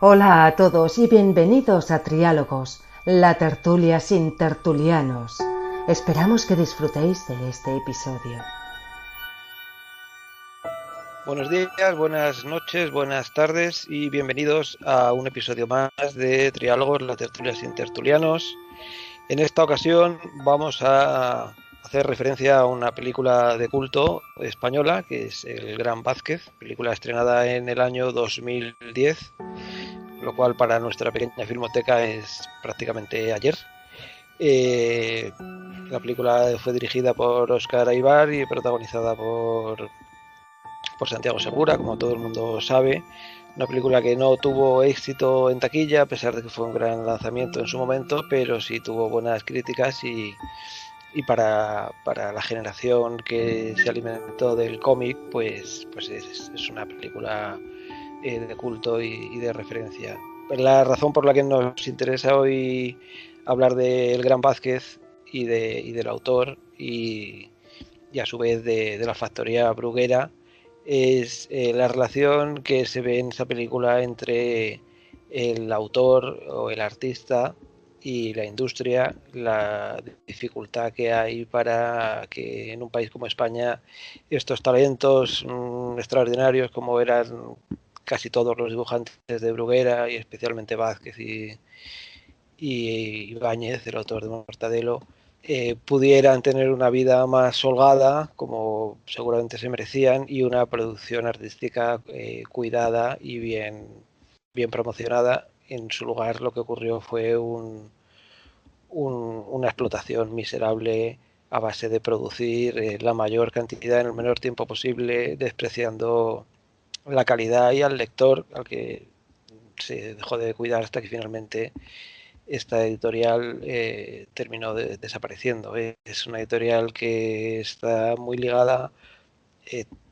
Hola a todos y bienvenidos a Triálogos, la tertulia sin tertulianos. Esperamos que disfrutéis de este episodio. Buenos días, buenas noches, buenas tardes y bienvenidos a un episodio más de Triálogos, la tertulia sin tertulianos. En esta ocasión vamos a hacer referencia a una película de culto española que es El Gran Vázquez, película estrenada en el año 2010, lo cual para nuestra pequeña filmoteca es prácticamente ayer. La película fue dirigida por Óscar Aybar y protagonizada por Santiago Segura, como todo el mundo sabe. Una película que no tuvo éxito en taquilla, a pesar de que fue un gran lanzamiento en su momento, pero sí tuvo buenas críticas y para la generación que se alimentó del cómic, pues es una película de culto y de referencia. La razón por la que nos interesa hoy hablar de El Gran Vázquez y del autor y a su vez de la factoría Bruguera es la relación que se ve en esa película entre el autor o el artista y la industria, la dificultad que hay para que en un país como España estos talentos extraordinarios como eran casi todos los dibujantes de Bruguera y especialmente Vázquez y Ibáñez, el autor de Mortadelo, pudieran tener una vida más holgada, como seguramente se merecían, y una producción artística cuidada y bien promocionada. En su lugar lo que ocurrió fue una explotación miserable a base de producir la mayor cantidad en el menor tiempo posible, despreciando la calidad y al lector, al que se dejó de cuidar hasta que finalmente esta editorial terminó desapareciendo. Es una editorial que está muy ligada,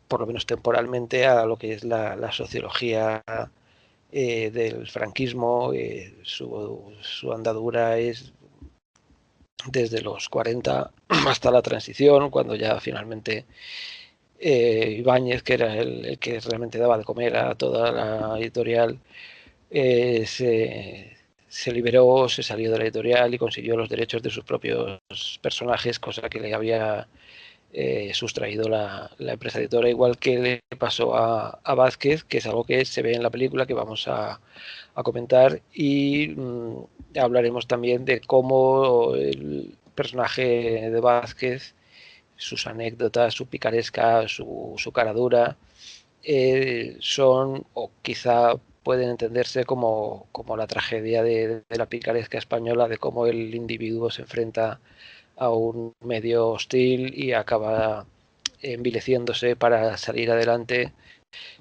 por lo menos temporalmente, a lo que es la sociología del franquismo. Su andadura es desde los 40 hasta la transición, cuando ya finalmente Ibáñez, que era el que realmente daba de comer a toda la editorial, se liberó, se salió de la editorial y consiguió los derechos de sus propios personajes, cosa que le había sustraído la empresa editora, igual que le pasó a Vázquez, que es algo que se ve en la película que vamos a comentar, y hablaremos también de cómo el personaje de Vázquez, sus anécdotas, su picaresca, su cara dura, son, o quizá pueden entenderse como la tragedia de la picaresca española, de cómo el individuo se enfrenta a un medio hostil y acaba envileciéndose para salir adelante,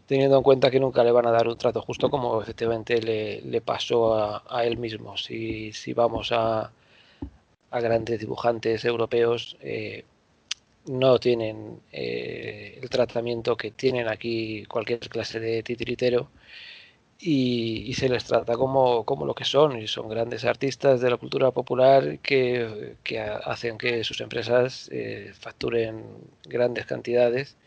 teniendo en cuenta que nunca le van a dar un trato justo, como efectivamente le pasó a él mismo. Si vamos a grandes dibujantes europeos, no tienen el tratamiento que tienen aquí cualquier clase de titiritero y se les trata como lo que son, y son grandes artistas de la cultura popular que hacen que sus empresas facturen grandes cantidades,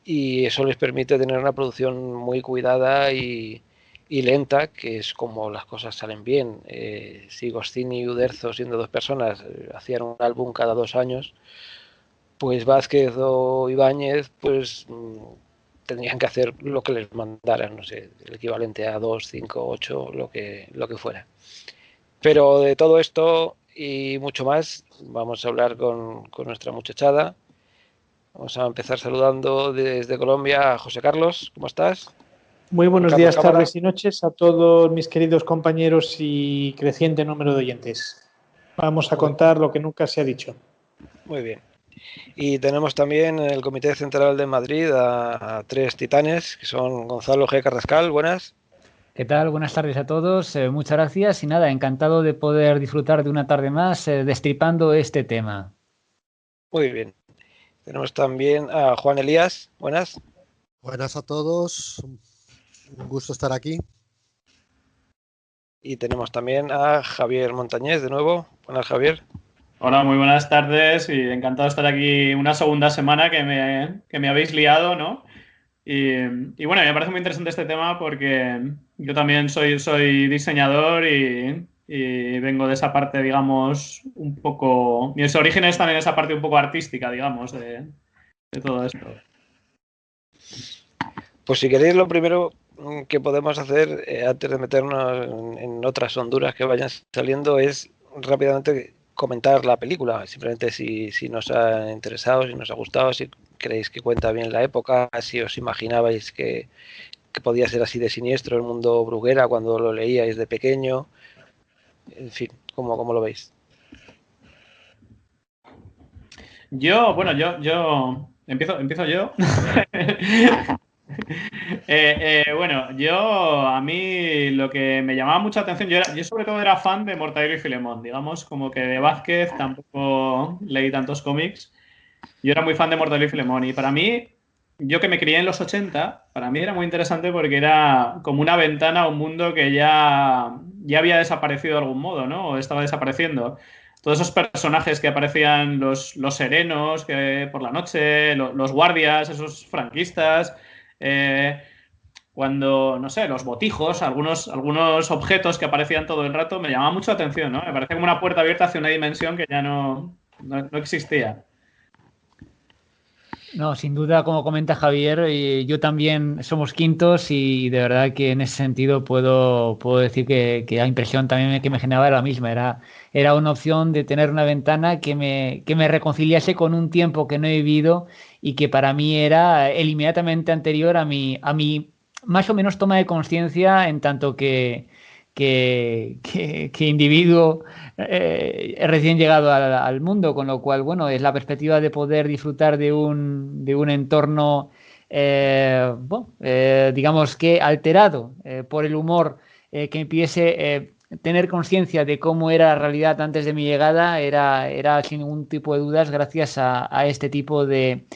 y eso les permite tener una producción muy cuidada y lenta, que es como las cosas salen bien. Si Goscinny y Uderzo, siendo dos personas, hacían un álbum cada 2 años, pues Vázquez o Ibáñez pues tendrían que hacer lo que les mandaran, no sé, el equivalente a 2, 5, 8, lo que fuera. Pero de todo esto y mucho más vamos a hablar con nuestra muchachada. Vamos a empezar saludando desde Colombia a José Carlos. ¿Cómo estás? Muy Juan buenos Carlos días, Cámara. tardes y noches a todos mis queridos compañeros y creciente número de oyentes. Vamos a contar lo que nunca se ha dicho. Muy bien. Y tenemos también en el Comité Central de Madrid a tres titanes, que son Gonzalo G. Carrascal. Buenas. ¿Qué tal? Buenas tardes a todos. Muchas gracias y nada, encantado de poder disfrutar de una tarde más destripando este tema. Muy bien. Tenemos también a Juan Elías. Buenas. Buenas a todos. Un gusto estar aquí. Y tenemos también a Javier Montañés de nuevo. Buenas, Javier. Hola, muy buenas tardes y encantado de estar aquí una segunda semana que me habéis liado, ¿no? Y bueno, me parece muy interesante este tema porque Yo también soy diseñador y vengo de esa parte, digamos, un poco... Mis orígenes también esa parte un poco artística, digamos, de todo esto. Pues si queréis, lo primero que podemos hacer antes de meternos en otras honduras que vayan saliendo es rápidamente comentar la película, simplemente si nos ha interesado, si nos ha gustado, si creéis que cuenta bien la época, si os imaginabais que podía ser así de siniestro el mundo Bruguera cuando lo leíais de pequeño, en fin, ¿cómo lo veis? Yo empiezo yo. Bueno, a mí lo que me llamaba mucha atención, yo sobre todo era fan de Mortadelo y Filemón, digamos, como que de Vázquez tampoco leí tantos cómics. Yo era muy fan de Mortadelo y Filemón y para mí, yo que me crié en los 80, para mí era muy interesante porque era como una ventana a un mundo que ya había desaparecido de algún modo, ¿no? O estaba desapareciendo. Todos esos personajes que aparecían, los serenos que por la noche, los guardias, esos franquistas, cuando, no sé, los botijos, algunos objetos que aparecían todo el rato, me llamaban mucho la atención, ¿no? Me parecía como una puerta abierta hacia una dimensión que ya no existía. No, sin duda, como comenta Javier, yo también somos quintos y de verdad que en ese sentido puedo decir que la impresión también que me generaba era la misma. Era una opción de tener una ventana que me reconciliase con un tiempo que no he vivido y que para mí era el inmediatamente anterior a mi más o menos toma de conciencia en tanto que individuo recién llegado al mundo, con lo cual, bueno, es la perspectiva de poder disfrutar de un entorno, digamos que alterado por el humor que impidiese tener conciencia de cómo era la realidad antes de mi llegada, era sin ningún tipo de dudas gracias a este tipo de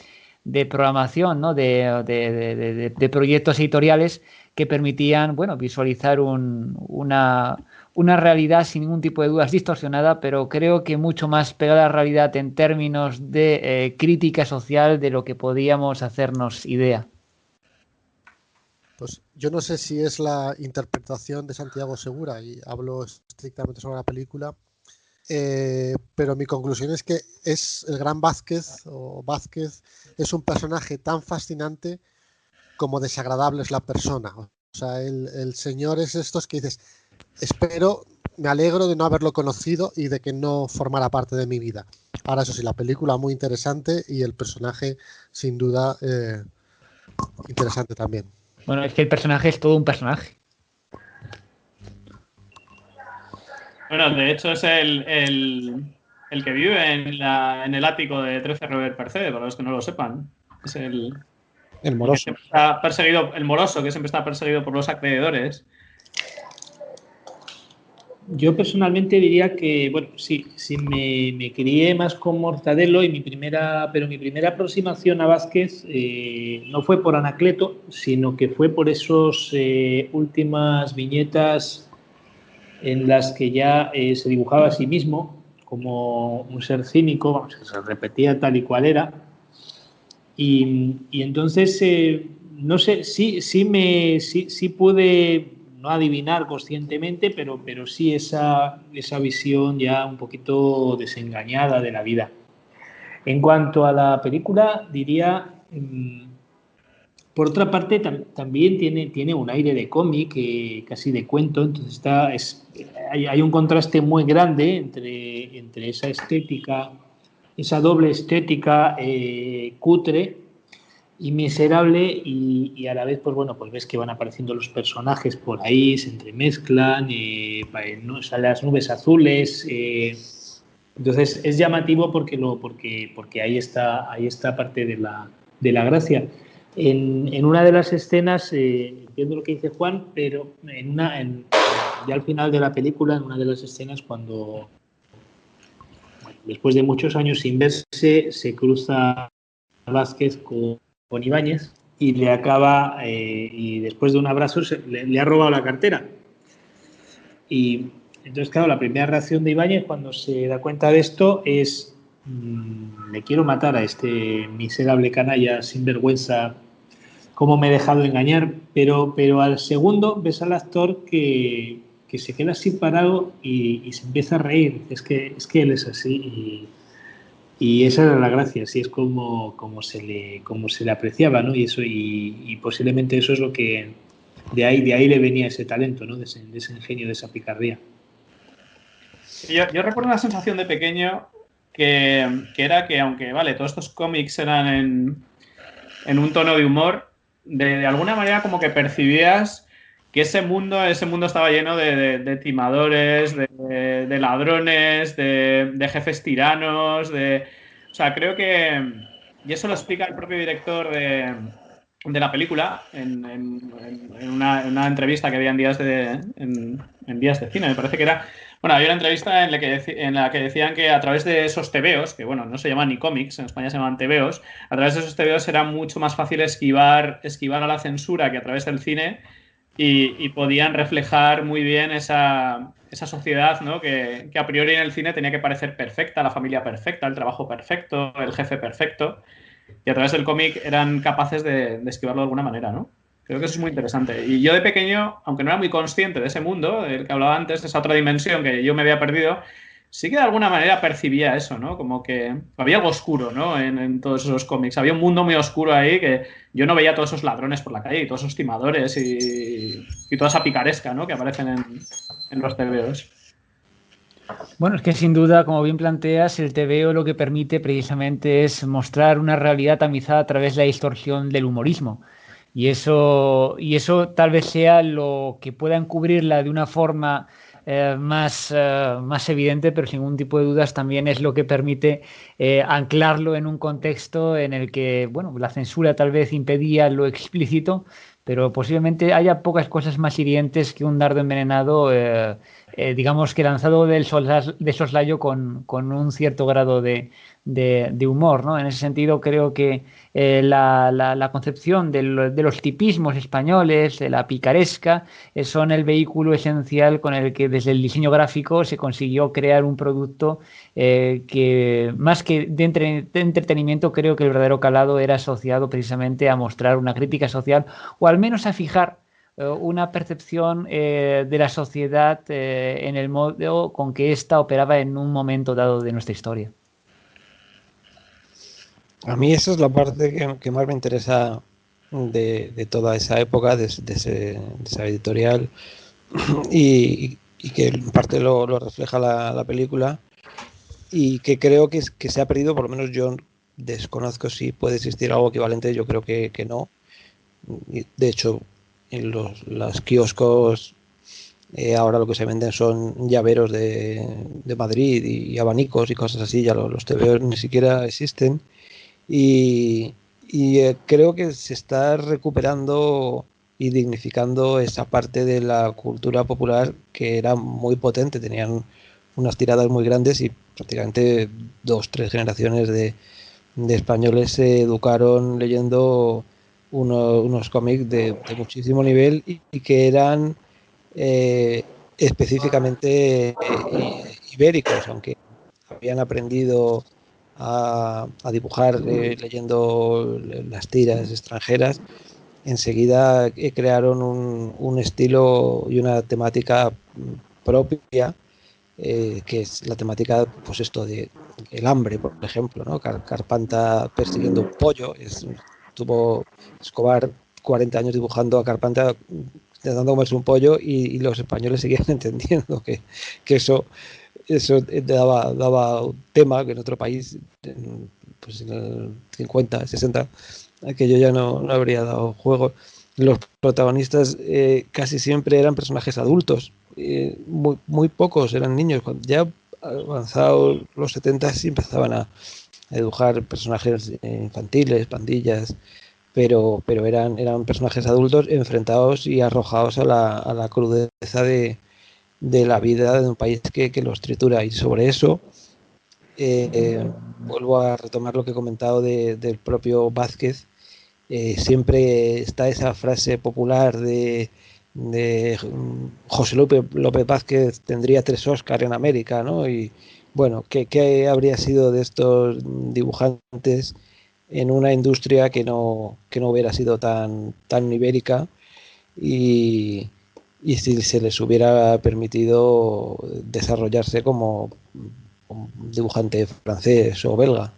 programación, ¿no? de proyectos editoriales que permitían, bueno, visualizar una realidad sin ningún tipo de dudas distorsionada, pero creo que mucho más pegada a la realidad en términos de crítica social de lo que podíamos hacernos idea. Pues yo no sé si es la interpretación de Santiago Segura, y hablo estrictamente sobre la película, pero mi conclusión es que es el gran Vázquez, o Vázquez, es un personaje tan fascinante como desagradable es la persona. O sea, el señor es estos que dices, me alegro de no haberlo conocido y de que no formara parte de mi vida. Ahora, eso sí, la película muy interesante y el personaje, sin duda, interesante también. Bueno, es que el personaje es todo un personaje. Bueno, de hecho es el que vive en el ático de 13 Robert Percebe, para los que no lo sepan. Es el moroso. El que está perseguido, el moroso, que siempre está perseguido por los acreedores. Yo personalmente diría que, bueno, sí me crié más con Mortadelo y mi primera aproximación a Vázquez no fue por Anacleto, sino que fue por esos últimas viñetas en las que ya se dibujaba a sí mismo como un ser cínico, vamos, que se repetía tal y cual era. Y entonces, no sé, sí pude no adivinar conscientemente, pero sí esa visión ya un poquito desengañada de la vida. En cuanto a la película, diría, por otra parte, también tiene un aire de cómic, casi de cuento, entonces hay un contraste muy grande entre esa estética, esa doble estética cutre y miserable y a la vez, pues bueno, pues ves que van apareciendo los personajes por ahí, se entremezclan, las nubes azules, entonces es llamativo porque ahí está parte de la gracia. En una de las escenas, entiendo lo que dice Juan, pero ya al final de la película, en una de las escenas, cuando después de muchos años sin verse, se cruza Vázquez con Ibáñez y le acaba, y después de un abrazo le ha robado la cartera. Y entonces, claro, la primera reacción de Ibáñez cuando se da cuenta de esto es le quiero matar a este miserable canalla sinvergüenza cómo me he dejado engañar, pero al segundo ves al actor que se queda así parado y se empieza a reír. Es que él es así y esa era la gracia, así es como se le apreciaba, ¿no? Y eso y posiblemente eso es lo que de ahí le venía ese talento, ¿no? De ese ingenio, de esa picardía. Yo recuerdo una sensación de pequeño que era que, aunque, vale, todos estos cómics eran en un tono de humor, de alguna manera como que percibías que ese mundo estaba lleno de timadores, de ladrones, de jefes tiranos, o sea, creo que, y eso lo explica el propio director de la película en una entrevista que había en Días de Cine, me parece que era. Bueno, había una entrevista en la que decían que a través de esos tebeos, que bueno, no se llaman ni cómics, en España se llaman tebeos, a través de esos tebeos era mucho más fácil esquivar a la censura que a través del cine y podían reflejar muy bien esa sociedad, ¿no? Que a priori en el cine tenía que parecer perfecta, la familia perfecta, el trabajo perfecto, el jefe perfecto, y a través del cómic eran capaces de esquivarlo de alguna manera, ¿no? Creo que eso es muy interesante. Y yo de pequeño, aunque no era muy consciente de ese mundo del que hablaba antes, de esa otra dimensión que yo me había perdido, sí que de alguna manera percibía eso, ¿no? Como que había algo oscuro, ¿no? En todos esos cómics. Había un mundo muy oscuro ahí que yo no veía todos esos ladrones por la calle y todos esos timadores y toda esa picaresca, ¿no? Que aparecen en los tebeos. Bueno, es que sin duda, como bien planteas, el TVO lo que permite precisamente es mostrar una realidad tamizada a través de la distorsión del humorismo. Y eso tal vez sea lo que pueda encubrirla de una forma más evidente, pero sin ningún tipo de dudas también es lo que permite anclarlo en un contexto en el que, bueno, la censura tal vez impedía lo explícito, pero posiblemente haya pocas cosas más hirientes que un dardo envenenado, digamos que lanzado de soslayo con un cierto grado de humor, ¿no? En ese sentido creo que la concepción de los tipismos españoles, de la picaresca, son el vehículo esencial con el que desde el diseño gráfico se consiguió crear un producto que más que de entretenimiento, creo que el verdadero calado era asociado precisamente a mostrar una crítica social o al menos a fijar una percepción de la sociedad en el modo con que ésta operaba en un momento dado de nuestra historia. A mí esa es la parte que más me interesa de toda esa época, de esa editorial, y que en parte lo refleja la película, y que creo que se ha perdido, por lo menos yo desconozco si puede existir algo equivalente, yo creo que no. De hecho, en los kioscos ahora lo que se venden son llaveros de Madrid y abanicos y cosas así, ya los TVOs ni siquiera existen. Y creo que se está recuperando y dignificando esa parte de la cultura popular que era muy potente, tenían unas tiradas muy grandes y prácticamente 2-3 generaciones de españoles se educaron leyendo unos cómics de muchísimo nivel y que eran específicamente ibéricos, aunque habían aprendido a dibujar leyendo las tiras extranjeras, enseguida crearon un estilo y una temática propia, que es la temática, pues esto de el hambre, por ejemplo, ¿no? Carpanta persiguiendo un pollo, tuvo Escobar 40 años dibujando a Carpanta intentando comerse un pollo y los españoles seguían entendiendo que eso daba un tema que en otro país, pues en el 50, 60, aquello ya no habría dado juego. Los protagonistas casi siempre eran personajes adultos, muy pocos eran niños. Cuando ya avanzados los 70 sí empezaban a dibujar personajes infantiles, pandillas, pero eran personajes adultos enfrentados y arrojados a la crudeza de la vida de un país que los tritura. Y sobre eso vuelvo a retomar lo que he comentado del propio Vázquez. Siempre está esa frase popular de José López Vázquez tendría 3 Oscars en América, ¿no? Y bueno, ¿qué habría sido de estos dibujantes en una industria que no hubiera sido tan ibérica y si se les hubiera permitido desarrollarse como un dibujante francés o belga.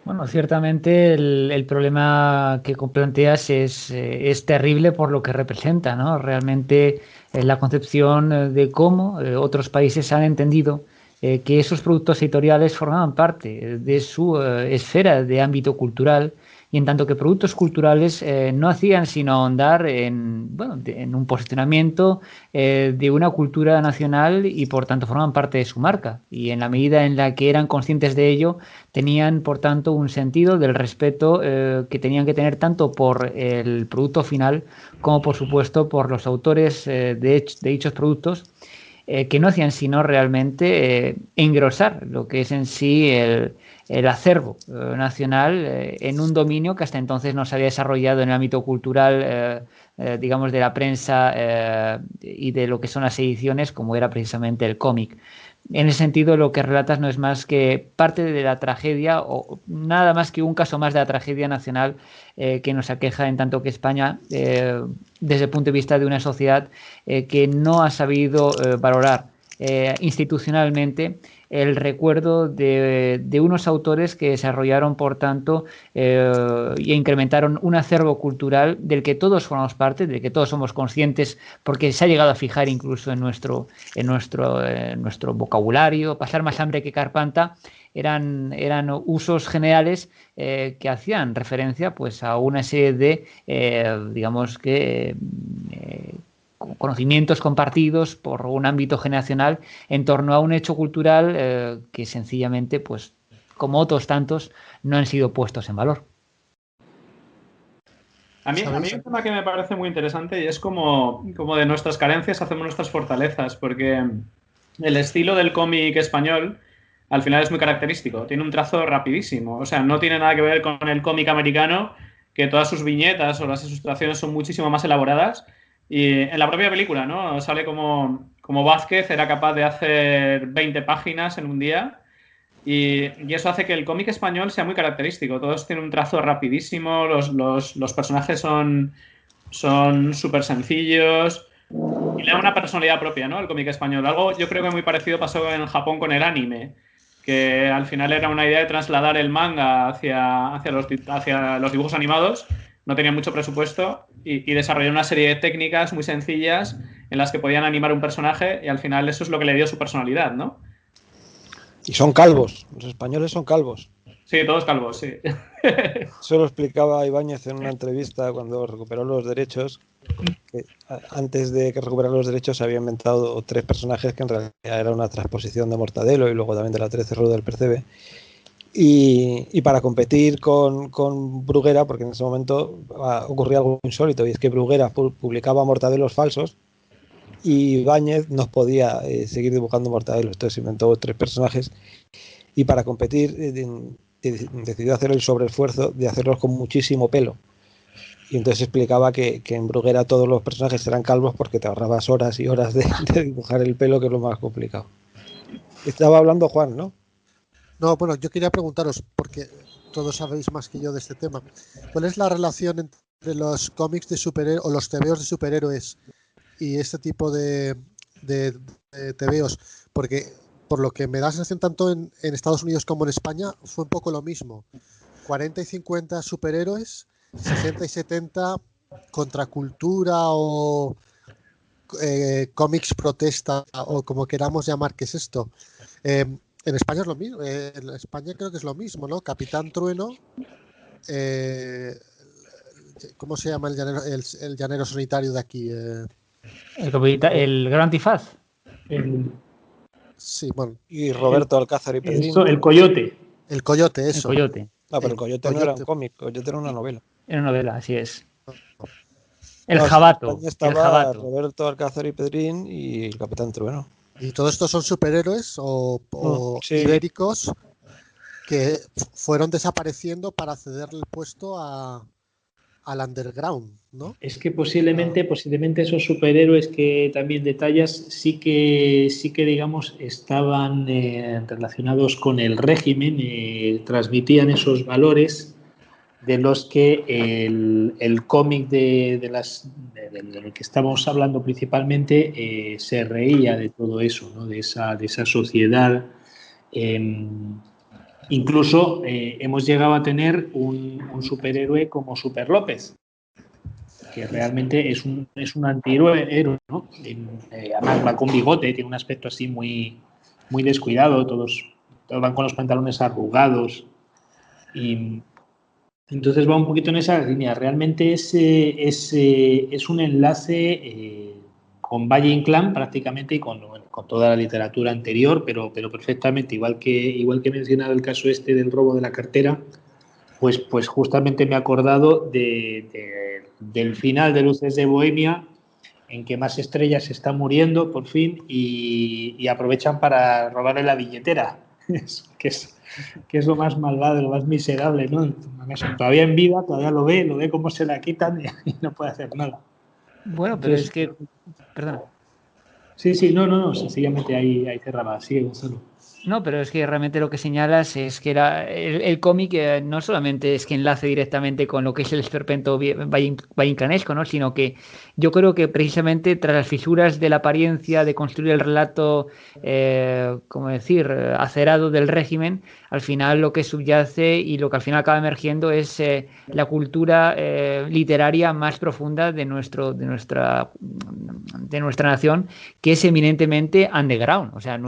Bueno, ciertamente el problema que planteas es terrible por lo que representa, ¿no? Realmente la concepción de cómo otros países han entendido que esos productos editoriales formaban parte de su esfera de ámbito cultural y en tanto que productos culturales no hacían sino ahondar en un posicionamiento de una cultura nacional y por tanto formaban parte de su marca. Y en la medida en la que eran conscientes de ello, tenían, por tanto, un sentido del respeto que tenían que tener tanto por el producto final como, por supuesto, por los autores de dichos productos, que no hacían sino realmente engrosar lo que es en sí el acervo nacional en un dominio que hasta entonces no se había desarrollado en el ámbito cultural, digamos, de la prensa y de lo que son las ediciones, como era precisamente el cómic. En ese sentido, lo que relatas no es más que parte de la tragedia o nada más que un caso más de la tragedia nacional que nos aqueja en tanto que España, desde el punto de vista de una sociedad que no ha sabido valorar institucionalmente el recuerdo de unos autores que desarrollaron, por tanto, e incrementaron un acervo cultural del que todos formamos parte, del que todos somos conscientes, porque se ha llegado a fijar incluso en nuestro vocabulario. Pasar más hambre que Carpanta eran usos generales que hacían referencia pues a una serie de digamos que conocimientos compartidos por un ámbito generacional en torno a un hecho cultural que sencillamente, pues como otros tantos, no han sido puestos en valor. A mí hay un tema que me parece muy interesante y es como de nuestras carencias hacemos nuestras fortalezas, porque el estilo del cómic español al final es muy característico, tiene un trazo rapidísimo, o sea, no tiene nada que ver con el cómic americano, que todas sus viñetas o las ilustraciones son muchísimo más elaboradas. Y en la propia película, ¿no? Sale como Vázquez era capaz de hacer 20 páginas en un día y eso hace que el cómic español sea muy característico. Todos tienen un trazo rapidísimo, los personajes son súper sencillos y le da una personalidad propia, ¿no? El cómic español. Algo yo creo que muy parecido pasó en Japón con el anime, que al final era una idea de trasladar el manga hacia los dibujos animados. No tenían mucho presupuesto y desarrollaron una serie de técnicas muy sencillas en las que podían animar un personaje y al final eso es lo que le dio su personalidad, ¿no? Y son calvos, los españoles son calvos. Sí, todos calvos, sí. Eso lo explicaba Ibáñez en una entrevista cuando recuperó los derechos, que antes de que recuperara los derechos se había inventado 3 personajes que en realidad era una transposición de Mortadelo y luego también de la 13 Rueda del Percebe. Y para competir con Bruguera, porque en ese momento ocurría algo insólito, y es que Bruguera publicaba mortadelos falsos y Ibáñez no podía seguir dibujando mortadelos, entonces inventó 3 personajes y para competir decidió hacer el sobreesfuerzo de hacerlos con muchísimo pelo. Y entonces explicaba que en Bruguera todos los personajes eran calvos porque te ahorrabas horas y horas de dibujar el pelo, que es lo más complicado. Estaba hablando Juan, ¿no? No, bueno, yo quería preguntaros, porque todos sabéis más que yo de este tema, ¿cuál es la relación entre los cómics de superhéroes o los tebeos de superhéroes y este tipo de tebeos? Porque por lo que me da la sensación tanto en Estados Unidos como en España fue un poco lo mismo. 40 y 50 superhéroes, 60 y 70 contracultura o cómics protesta o como queramos llamar que es esto. En España es lo mismo, en España creo que es lo mismo, ¿no? Capitán Trueno, ¿cómo se llama el llanero solitario de aquí? El Gran Antifaz. Sí, bueno. Y Roberto Alcázar y Pedrín. Eso, el Coyote. El Coyote, eso. El Coyote. Ah, pero el Coyote no era un cómic, el Coyote era una novela. Era una novela, así es. El Jabato. Estaba Roberto Alcázar y Pedrín y el Capitán Trueno. ¿Y todos estos son superhéroes o sí, ibéricos que fueron desapareciendo para cederle el puesto a al underground, ¿no? Es que posiblemente esos superhéroes que también detallas sí que digamos estaban relacionados con el régimen, transmitían esos valores de los que el cómic del que estamos hablando principalmente se reía de todo eso, ¿no? de esa sociedad. Incluso hemos llegado a tener un superhéroe como Super López, que realmente es un antihéroe, ¿no? Además va con bigote, tiene un aspecto así muy, muy descuidado, todos van con los pantalones arrugados y entonces va un poquito en esa línea. Realmente es un enlace con Valle Inclán prácticamente y con toda la literatura anterior, pero perfectamente, igual que he mencionado el caso este del robo de la cartera, pues justamente me he acordado del final de Luces de Bohemia, en que Más Estrellas se está muriendo por fin y aprovechan para robarle la billetera, que es lo más malvado, lo más miserable, ¿no? Todavía en vida, todavía lo ve cómo se la quitan y no puede hacer nada. Bueno, entonces, pero es que... Perdona. Sí, no, sencillamente ahí cerraba. Sigue, Gonzalo. No, pero es que realmente lo que señalas es que el cómic no solamente es que enlace directamente con lo que es el esperpento valleinclanesco, ¿no? Sino que yo creo que precisamente tras las fisuras de la apariencia de construir el relato, acerado del régimen, al final lo que subyace y lo que al final acaba emergiendo es la cultura literaria más profunda de nuestra nación, que es eminentemente underground, o sea,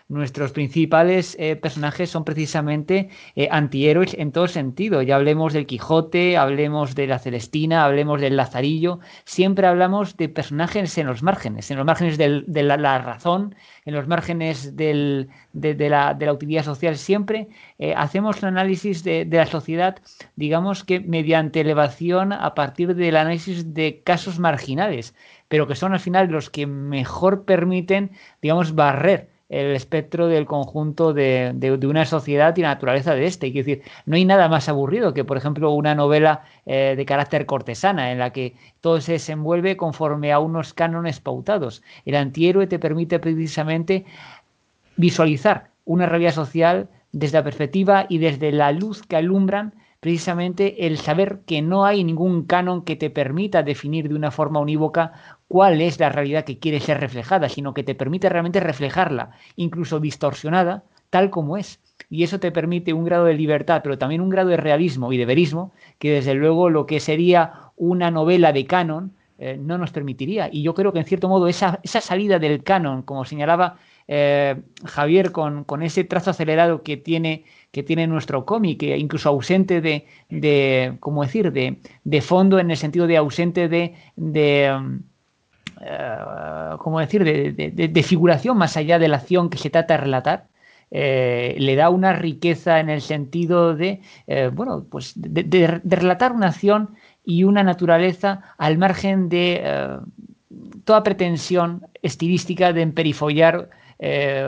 nuestros principales personajes son precisamente antihéroes en todo sentido. Ya hablemos del Quijote, hablemos de la Celestina, hablemos del Lazarillo. Siempre hablamos de personajes en los márgenes de la razón, en los márgenes de la utilidad social. Siempre hacemos un análisis de la sociedad, digamos que mediante elevación a partir del análisis de casos marginales, pero que son al final los que mejor permiten, digamos, barrer el espectro del conjunto de una sociedad y la naturaleza de este. Y quiero decir, no hay nada más aburrido que, por ejemplo, una novela de carácter cortesana en la que todo se desenvuelve conforme a unos cánones pautados. El antihéroe te permite precisamente visualizar una realidad social desde la perspectiva y desde la luz que alumbran precisamente el saber que no hay ningún canon que te permita definir de una forma unívoca cuál es la realidad que quiere ser reflejada, sino que te permite realmente reflejarla, incluso distorsionada, tal como es. Y eso te permite un grado de libertad, pero también un grado de realismo y de verismo, que desde luego lo que sería una novela de canon no nos permitiría. Y yo creo que en cierto modo esa salida del canon, como señalaba Javier, con ese trazo acelerado que tiene nuestro cómic, incluso ausente de fondo, en el sentido de ausente de figuración más allá de la acción que se trata de relatar, le da una riqueza en el sentido de relatar una acción y una naturaleza al margen de toda pretensión estilística de emperifollar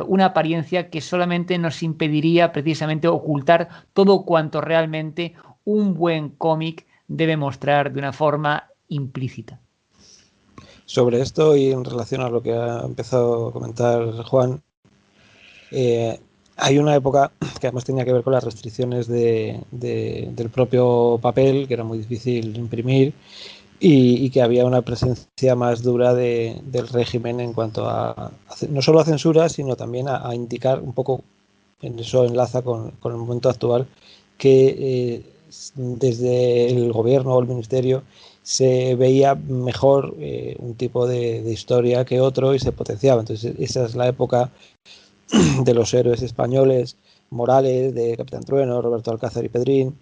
una apariencia que solamente nos impediría precisamente ocultar todo cuanto realmente un buen cómic debe mostrar de una forma implícita. Sobre esto y en relación a lo que ha empezado a comentar Juan, hay una época que además tenía que ver con las restricciones del propio papel, que era muy difícil imprimir, y que había una presencia más dura del régimen en cuanto a no solo a censura, sino también a indicar un poco, en eso enlaza con el momento actual, que desde el gobierno o el ministerio se veía mejor un tipo de historia que otro y se potenciaba. Entonces esa es la época de los héroes españoles, Morales, de Capitán Trueno, Roberto Alcázar y Pedrín,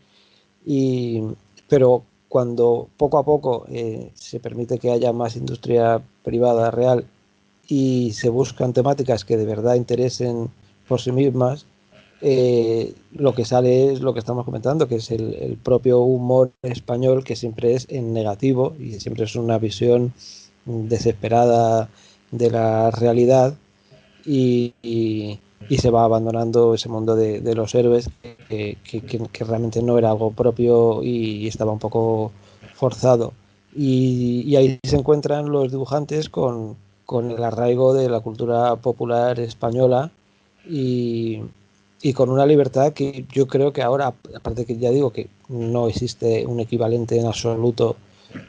pero cuando poco a poco se permite que haya más industria privada real y se buscan temáticas que de verdad interesen por sí mismas, lo que sale es lo que estamos comentando, que es el propio humor español, que siempre es en negativo y siempre es una visión desesperada de la realidad, y se va abandonando ese mundo de los héroes que realmente no era algo propio y estaba un poco forzado. Y ahí se encuentran los dibujantes con el arraigo de la cultura popular española y con una libertad que yo creo que ahora, aparte que ya digo que no existe un equivalente en absoluto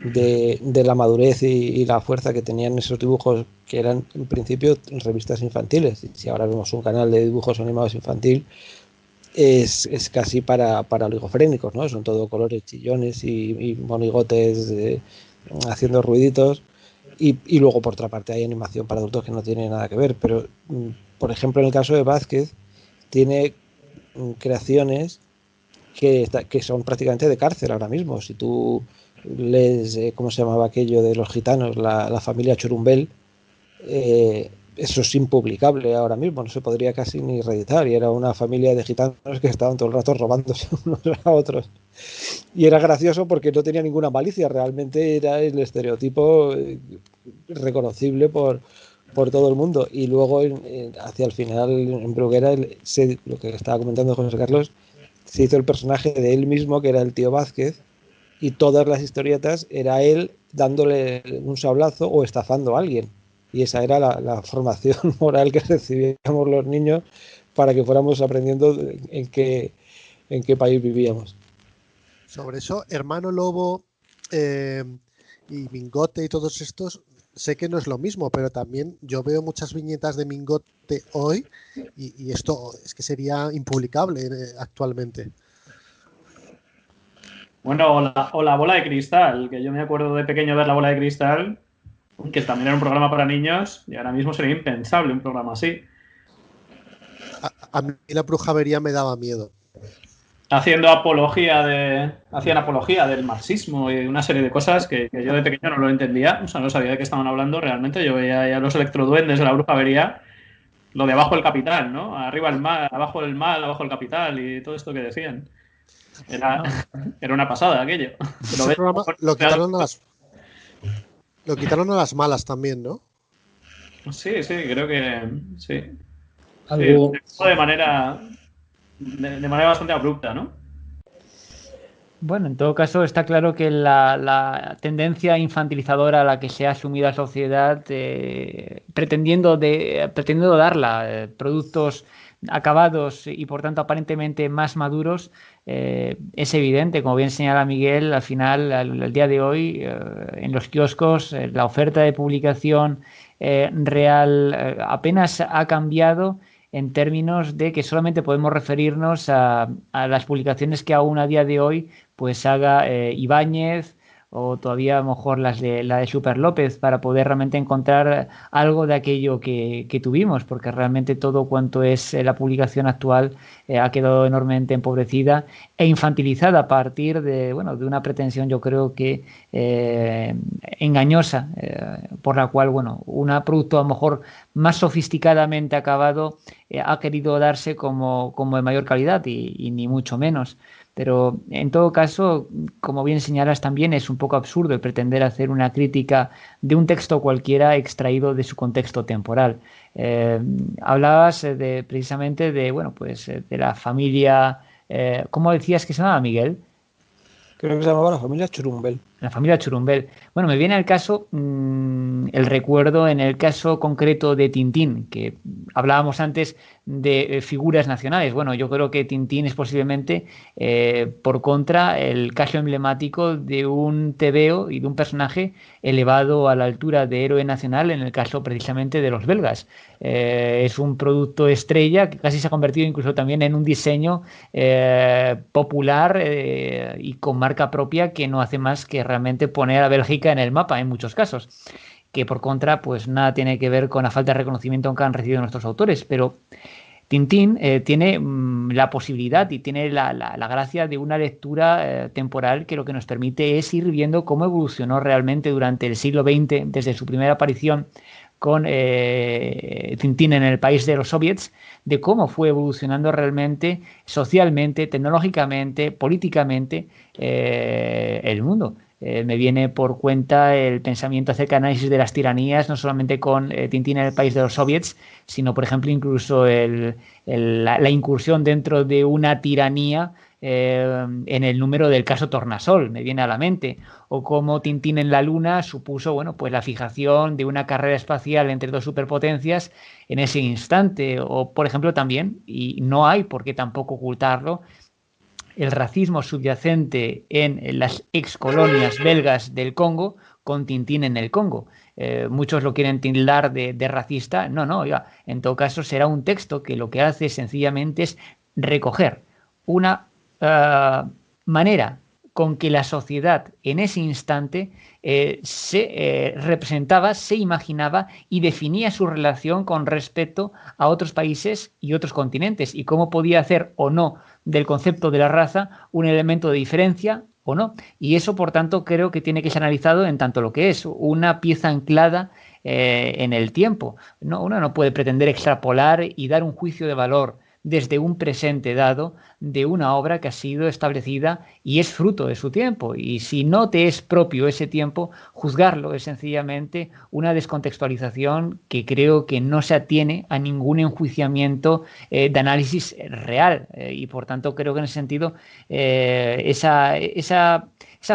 de la madurez y la fuerza que tenían esos dibujos, que eran en principio revistas infantiles. Y si ahora vemos un canal de dibujos animados infantil, es casi para oligofrénicos, ¿no? Son todo colores chillones y monigotes haciendo ruiditos. Y luego, por otra parte, hay animación para adultos que no tiene nada que ver. Pero, por ejemplo, en el caso de Vázquez, tiene creaciones que son prácticamente de cárcel ahora mismo. Si tú lees, ¿cómo se llamaba aquello de los gitanos? La familia Churumbel, eso es impublicable ahora mismo, no se podría casi ni reeditar, y era una familia de gitanos que estaban todo el rato robándose unos a otros. Y era gracioso porque no tenía ninguna malicia, realmente era el estereotipo reconocible por todo el mundo. Y luego, hacia el final, en Bruguera, lo que estaba comentando José Carlos, se hizo el personaje de él mismo, que era el tío Vázquez, y todas las historietas era él dándole un sablazo o estafando a alguien. Y esa era la formación moral que recibíamos los niños para que fuéramos aprendiendo en qué país vivíamos. Sobre eso, Hermano Lobo y Mingote y todos estos, sé que no es lo mismo, pero también yo veo muchas viñetas de Mingote hoy y esto es que sería impublicable actualmente. Bueno, o la Bola de Cristal, que yo me acuerdo de pequeño ver La Bola de Cristal, que también era un programa para niños, y ahora mismo sería impensable un programa así. A mí la brujería me daba miedo. Hacían apología del marxismo y una serie de cosas que yo de pequeño no lo entendía, o sea, no sabía de qué estaban hablando realmente. Yo veía ya los electroduendes de la brujería, lo de abajo el capital, ¿no? Arriba el mal, abajo el mal, abajo el capital, y todo esto que decían. Era una pasada aquello. Ese programa lo quitaron a las malas también, ¿no? Sí, creo que sí. Algo... Sí, de manera bastante abrupta, ¿no? Bueno, en todo caso está claro que la tendencia infantilizadora a la que se ha asumido la sociedad, pretendiendo darla productos acabados y por tanto aparentemente más maduros, es evidente. Como bien señala Miguel, al final, al día de hoy, en los kioscos, la oferta de publicación real apenas ha cambiado, en términos de que solamente podemos referirnos a las publicaciones que aún a día de hoy pues haga Ibáñez, o todavía a lo mejor la de Super López, para poder realmente encontrar algo de aquello que tuvimos, porque realmente todo cuanto es la publicación actual ha quedado enormemente empobrecida e infantilizada a partir de una pretensión, yo creo que engañosa, por la cual un producto a lo mejor más sofisticadamente acabado ha querido darse como de mayor calidad y ni mucho menos. Pero en todo caso, como bien señalas también, es un poco absurdo el pretender hacer una crítica de un texto cualquiera extraído de su contexto temporal. Hablabas precisamente de la familia, ¿cómo decías que se llamaba, Miguel? Creo que se llamaba la familia Churumbel. La familia Churumbel. Bueno, me viene al caso el recuerdo en el caso concreto de Tintín, que hablábamos antes de figuras nacionales. Bueno, yo creo que Tintín es posiblemente, por contra, el caso emblemático de un tebeo y de un personaje elevado a la altura de héroe nacional, en el caso precisamente de los belgas. Es un producto estrella que casi se ha convertido incluso también en un diseño popular y con marca propia, que no hace más que realmente poner a Bélgica en el mapa en muchos casos, que por contra pues nada tiene que ver con la falta de reconocimiento que han recibido nuestros autores. Pero Tintín tiene la posibilidad y tiene la gracia de una lectura temporal que lo que nos permite es ir viendo cómo evolucionó realmente durante el siglo XX, desde su primera aparición con Tintín en el país de los soviets, de cómo fue evolucionando realmente socialmente, tecnológicamente, políticamente el mundo. Me viene por cuenta el pensamiento acerca del análisis de las tiranías, no solamente con Tintín en el país de los soviets, sino, por ejemplo, incluso la incursión dentro de una tiranía en el número del caso Tornasol, me viene a la mente, o cómo Tintín en la Luna supuso, bueno, pues la fijación de una carrera espacial entre dos superpotencias en ese instante, o por ejemplo también, y no hay por qué tampoco ocultarlo, el racismo subyacente en las excolonias belgas del Congo con Tintín en el Congo. Muchos lo quieren tildar de racista. No, oiga, en todo caso será un texto que lo que hace sencillamente es recoger una manera con que la sociedad en ese instante se representaba, se imaginaba y definía su relación con respecto a otros países y otros continentes, y cómo podía hacer o no del concepto de la raza un elemento de diferencia o no. Y eso, por tanto, creo que tiene que ser analizado en tanto lo que es una pieza anclada en el tiempo. No, uno no puede pretender extrapolar y dar un juicio de valor desde un presente dado de una obra que ha sido establecida y es fruto de su tiempo. Y si no te es propio ese tiempo, juzgarlo es sencillamente una descontextualización que creo que no se atiene a ningún enjuiciamiento de análisis real. Y por tanto creo que en ese sentido esa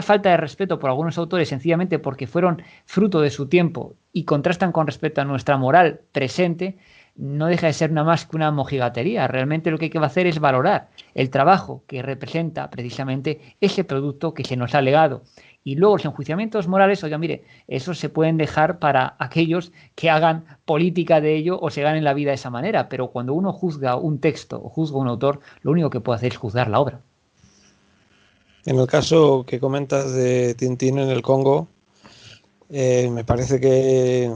falta de respeto por algunos autores sencillamente porque fueron fruto de su tiempo y contrastan con respecto a nuestra moral presente, no deja de ser nada más que una mojigatería. Realmente lo que hay que hacer es valorar el trabajo que representa precisamente ese producto que se nos ha legado. Y luego los enjuiciamientos morales, oiga, mire, esos se pueden dejar para aquellos que hagan política de ello o se ganen la vida de esa manera. Pero cuando uno juzga un texto o juzga un autor, lo único que puede hacer es juzgar la obra. En el caso que comentas de Tintín en el Congo, me parece que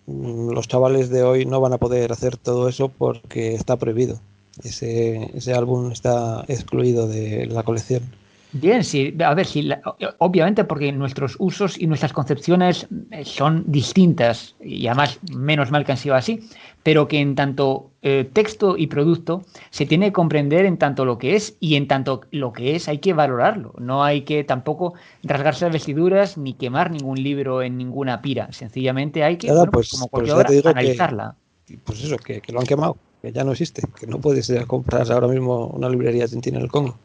los chavales de hoy no van a poder hacer todo eso porque está prohibido. Ese álbum está excluido de la colección. Bien, sí, a ver, sí, obviamente porque nuestros usos y nuestras concepciones son distintas y además menos mal que han sido así, pero que en tanto texto y producto se tiene que comprender en tanto lo que es y en tanto lo que es hay que valorarlo. No hay que tampoco rasgarse las vestiduras ni quemar ningún libro en ninguna pira. Sencillamente hay que, Nada, bueno, pues, como pues cualquier ya te obra, digo analizarla. Pues eso, que lo han quemado, que ya no existe, que no puedes ir a comprar ahora mismo una librería de Tintín en el Congo.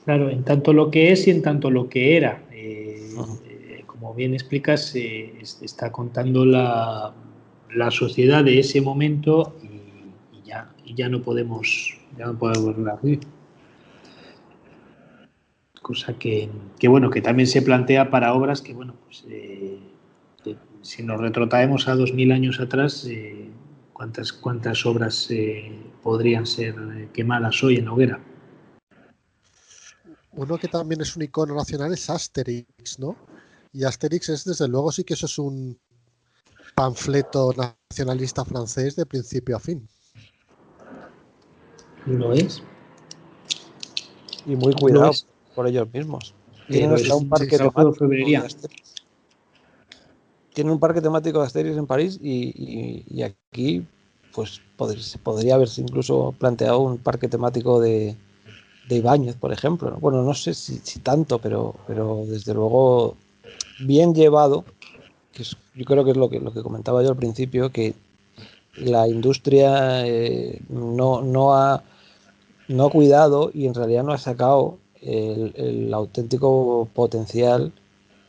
Claro, en tanto lo que es y en tanto lo que era. Como bien explicas, está contando la sociedad de ese momento y ya no podemos reabrir. Cosa que bueno, que también se plantea para obras que, bueno, pues si nos retrotraemos a 2000 años atrás, ¿cuántas obras podrían ser quemadas hoy en hoguera? Uno que también es un icono nacional es Asterix, ¿no? Y Asterix es, desde luego, sí que eso es un panfleto nacionalista francés de principio a fin. ¿Lo es? Y muy cuidado por ellos mismos. Tienen hasta un parque temático de Asterix. Tienen un parque temático de Asterix en París y aquí pues podría haberse incluso planteado un parque temático de Ibáñez, por ejemplo, ¿no? Bueno, no sé si tanto, pero desde luego bien llevado, que yo creo que es lo que comentaba yo al principio, que la industria no ha cuidado y en realidad no ha sacado el auténtico potencial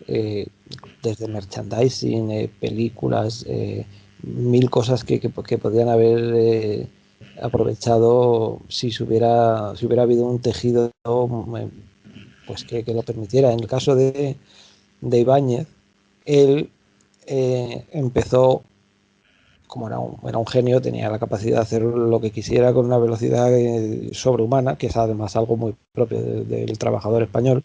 desde merchandising, películas, mil cosas que podrían haber aprovechado si hubiera habido un tejido pues que lo permitiera. En el caso de Ibáñez, él empezó, como era un genio, tenía la capacidad de hacer lo que quisiera con una velocidad sobrehumana, que es además algo muy propio del trabajador español,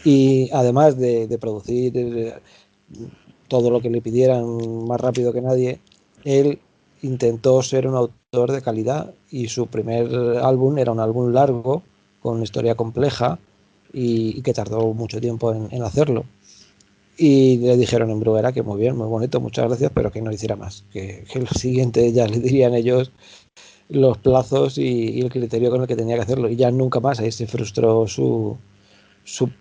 y además de producir todo lo que le pidieran más rápido que nadie, él intentó ser un autor de calidad y su primer álbum era un álbum largo con una historia compleja y que tardó mucho tiempo en hacerlo. Y le dijeron en Bruguera que muy bien, muy bonito, muchas gracias, pero que no hiciera más, que lo siguiente ya le dirían ellos los plazos y el criterio con el que tenía que hacerlo, y ya nunca más. Ahí se frustró su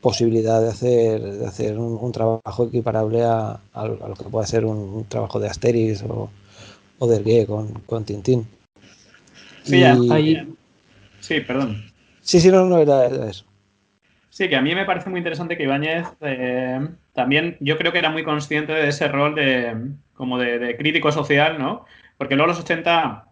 posibilidad de hacer un trabajo equiparable a lo que pueda ser un trabajo de Asterix o del Gué con Tintín. Sí, sí, perdón. Sí, no, era eso. Sí, que a mí me parece muy interesante que Ibáñez también, yo creo que era muy consciente de ese rol de crítico social, ¿no? Porque luego en los 80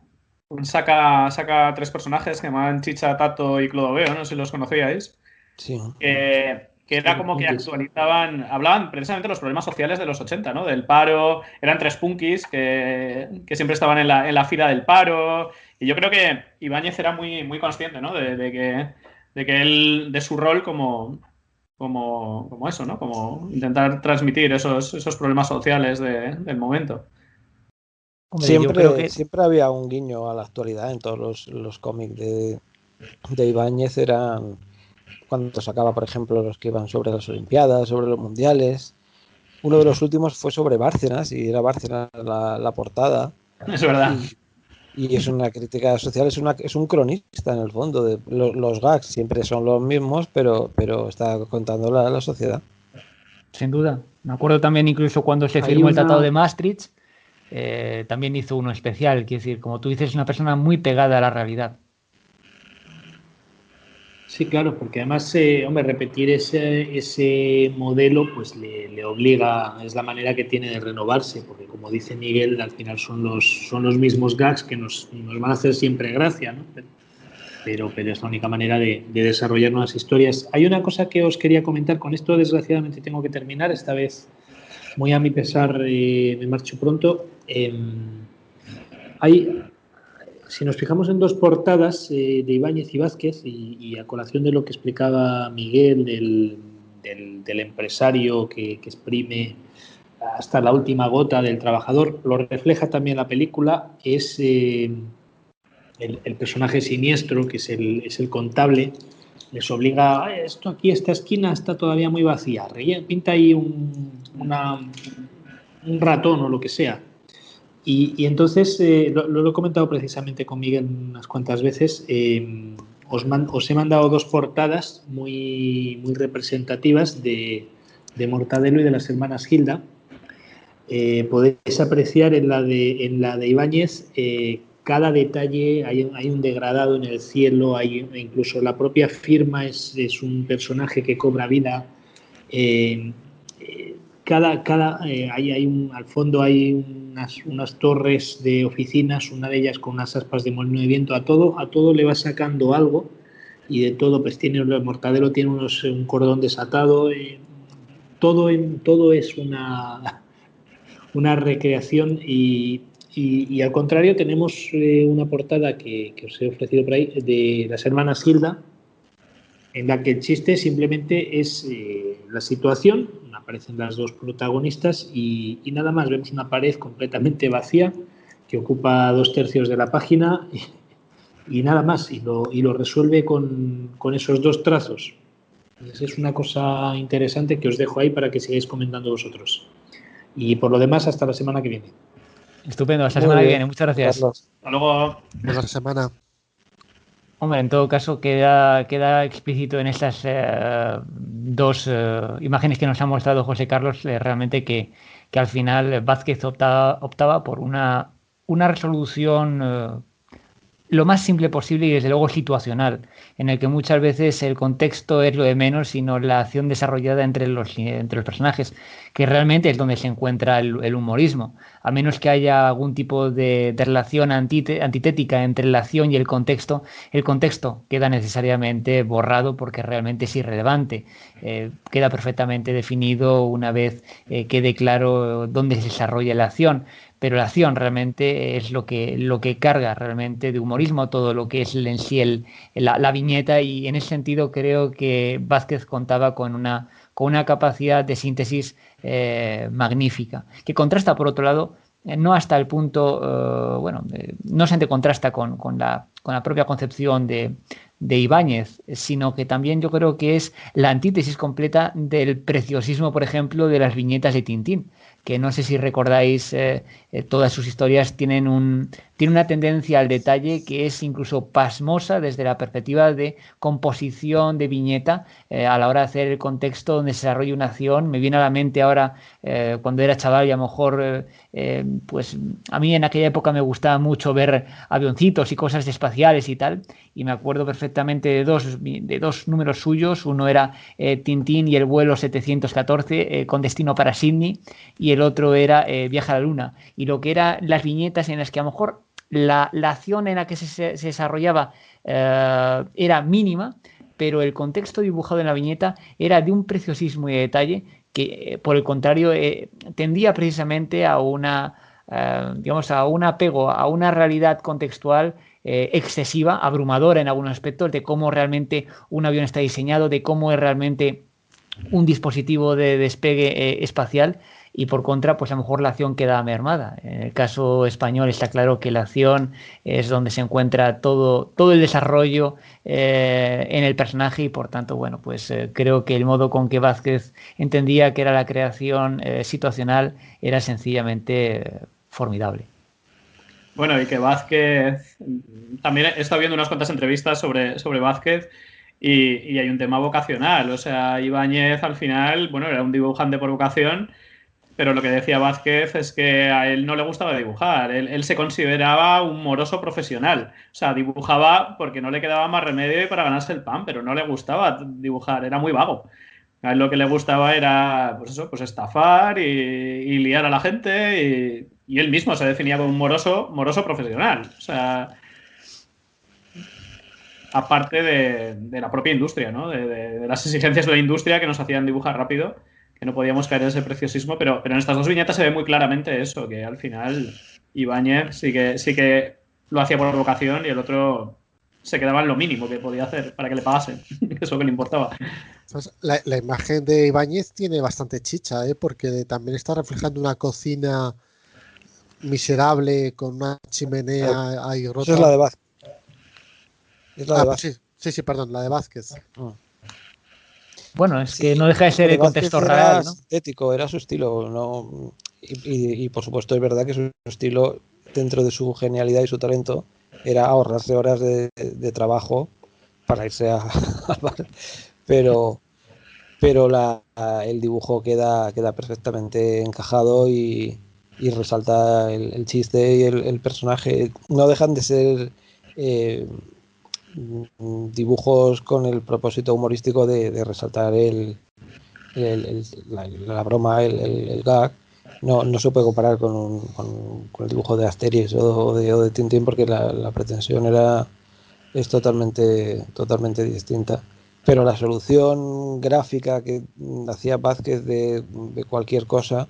saca 3 personajes que se llaman Chicha, Tato y Clodoveo, no sé si los conocíais. Sí. Que era como que hablaban precisamente de los problemas sociales de los 80, ¿no? Del paro, eran 3 punkis que siempre estaban en la fila del paro. Y yo creo que Ibáñez era muy, muy consciente, ¿no? De que él, de su rol como eso, ¿no? Como intentar transmitir esos problemas sociales del momento. Hombre, yo creo que Siempre había un guiño a la actualidad en todos los cómics de Ibáñez. Eran cuando sacaba, por ejemplo, los que iban sobre las Olimpiadas, sobre los Mundiales. Uno de los últimos fue sobre Bárcenas, y era Bárcenas la portada. Es verdad. Y es una crítica social, es un cronista en el fondo. Los gags siempre son los mismos, pero está contando la sociedad. Sin duda. Me acuerdo también incluso cuando se firmó el Tratado de Maastricht, también hizo uno especial. Quiero decir, como tú dices, es una persona muy pegada a la realidad. Sí, claro, porque además, repetir ese modelo pues le obliga, es la manera que tiene de renovarse, porque como dice Miguel, al final son los mismos gags que nos van a hacer siempre gracia, ¿no? Pero es la única manera de desarrollar nuevas historias. Hay una cosa que os quería comentar, con esto desgraciadamente tengo que terminar, esta vez muy a mi pesar me marcho pronto. Si nos fijamos en 2 portadas de Ibáñez y Vázquez, y a colación de lo que explicaba Miguel del empresario que exprime hasta la última gota del trabajador, lo refleja también la película, es el personaje siniestro, que es el contable, les obliga, esto aquí, esta esquina está todavía muy vacía, pinta ahí un ratón o lo que sea. Y entonces, lo he comentado precisamente con Miguel unas cuantas veces, os he mandado 2 portadas muy, muy representativas de Mortadelo y de las hermanas Gilda. Podéis apreciar en la de Ibáñez cada detalle, hay un degradado en el cielo, incluso la propia firma es un personaje que cobra vida. Al fondo hay unas torres de oficinas, una de ellas con unas aspas de molino de viento. A todo le va sacando algo, y de todo pues tiene el Mortadelo, tiene un cordón desatado. Todo es una recreación, y al contrario tenemos una portada que os he ofrecido por ahí de las hermanas Gilda, en la que el chiste simplemente es la situación, aparecen las 2 protagonistas y nada más, vemos una pared completamente vacía que ocupa 2/3 de la página y nada más, y lo resuelve con esos 2 trazos. Entonces es una cosa interesante que os dejo ahí para que sigáis comentando vosotros. Y por lo demás, hasta la semana que viene. Estupendo, hasta la semana que viene. Muchas gracias. Carlos. Hasta luego. Buena semana. Hombre, en todo caso queda explícito en estas 2 imágenes que nos ha mostrado José Carlos, realmente que al final Vázquez optaba por una resolución lo más simple posible y desde luego situacional, en el que muchas veces el contexto es lo de menos, sino la acción desarrollada entre los personajes, que realmente es donde se encuentra el humorismo. A menos que haya algún tipo de relación antitética entre la acción y el contexto queda necesariamente borrado porque realmente es irrelevante. Queda perfectamente definido una vez quede claro dónde se desarrolla la acción. Pero la acción realmente es lo que carga realmente de humorismo todo lo que es en sí la viñeta, y en ese sentido creo que Vázquez contaba con una capacidad de síntesis magnífica, que contrasta por otro lado, no hasta el punto, no solamente contrasta con la propia concepción de Ibáñez, sino que también yo creo que es la antítesis completa del preciosismo, por ejemplo, de las viñetas de Tintín, que no sé si recordáis todas sus historias tienen una tendencia al detalle que es incluso pasmosa desde la perspectiva de composición de viñeta a la hora de hacer el contexto donde se desarrolla una acción. Me viene a la mente ahora cuando era chaval y a lo mejor pues a mí en aquella época me gustaba mucho ver avioncitos y cosas espaciales y tal, y me acuerdo perfectamente de dos números suyos. Uno era Tintín y el vuelo 714 con destino para Sydney, y el otro era Viaje a la Luna, y lo que eran las viñetas en las que a lo mejor la acción en la que se desarrollaba era mínima, pero el contexto dibujado en la viñeta era de un preciosismo y de detalle que, por el contrario, tendía precisamente a digamos, a un apego a una realidad contextual excesiva, abrumadora en algunos aspectos, de cómo realmente un avión está diseñado, de cómo es realmente un dispositivo de despegue espacial, y por contra, pues a lo mejor la acción queda mermada. En el caso español está claro que la acción es donde se encuentra todo el desarrollo en el personaje, y por tanto, bueno, pues creo que el modo con que Vázquez entendía que era la creación situacional era sencillamente formidable. Bueno, y que Vázquez, también he estado viendo unas cuantas entrevistas sobre Vázquez, y hay un tema vocacional. O sea, Ibáñez al final, bueno, era un dibujante por vocación, pero lo que decía Vázquez es que a él no le gustaba dibujar. Él se consideraba un moroso profesional. O sea, dibujaba porque no le quedaba más remedio para ganarse el pan, pero no le gustaba dibujar, era muy vago. A él lo que le gustaba era, pues eso, pues estafar y liar a la gente, y él mismo se definía como un moroso profesional. O sea, aparte de la propia industria, ¿no? De las exigencias de la industria que nos hacían dibujar rápido, que no podíamos caer en ese preciosismo, pero en estas dos viñetas se ve muy claramente eso, que al final Ibáñez sí que lo hacía por vocación, y el otro se quedaba en lo mínimo que podía hacer para que le pagasen, que es lo que le importaba. Pues la imagen de Ibáñez tiene bastante chicha, porque también está reflejando una cocina miserable con una chimenea ahí rota. Esa es la de Vázquez. Es la de Vázquez. Sí, perdón, la de Vázquez. Bueno, es que no deja de ser el contexto real, ¿no? Sintético, era su estilo, ¿no? Y por supuesto es verdad que su estilo, dentro de su genialidad y su talento, era ahorrarse horas de trabajo para irse al bar. Pero el dibujo queda perfectamente encajado, y resalta el chiste y el personaje. No dejan de ser dibujos con el propósito humorístico de resaltar la broma, el gag. No se puede comparar con el dibujo de Asterix o de Tintín, porque la pretensión es totalmente distinta. Pero la solución gráfica que hacía Vázquez de cualquier cosa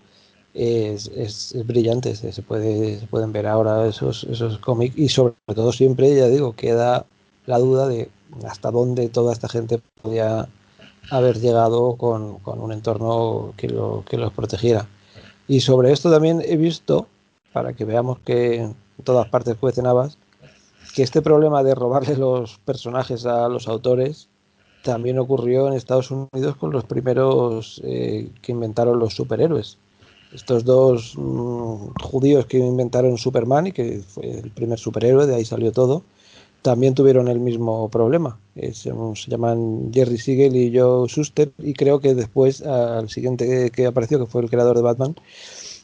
es brillante. Se pueden ver ahora esos cómics, y sobre todo siempre, ya digo, queda la duda de hasta dónde toda esta gente podía haber llegado con un entorno que los protegiera. Y sobre esto también he visto, para que veamos que en todas partes cuecen habas, que este problema de robarle los personajes a los autores también ocurrió en Estados Unidos con los primeros que inventaron los superhéroes. Estos dos judíos que inventaron Superman, y que fue el primer superhéroe, de ahí salió todo, también tuvieron el mismo problema. Se llaman Jerry Siegel y Joe Shuster, y creo que después al siguiente que apareció, que fue el creador de Batman,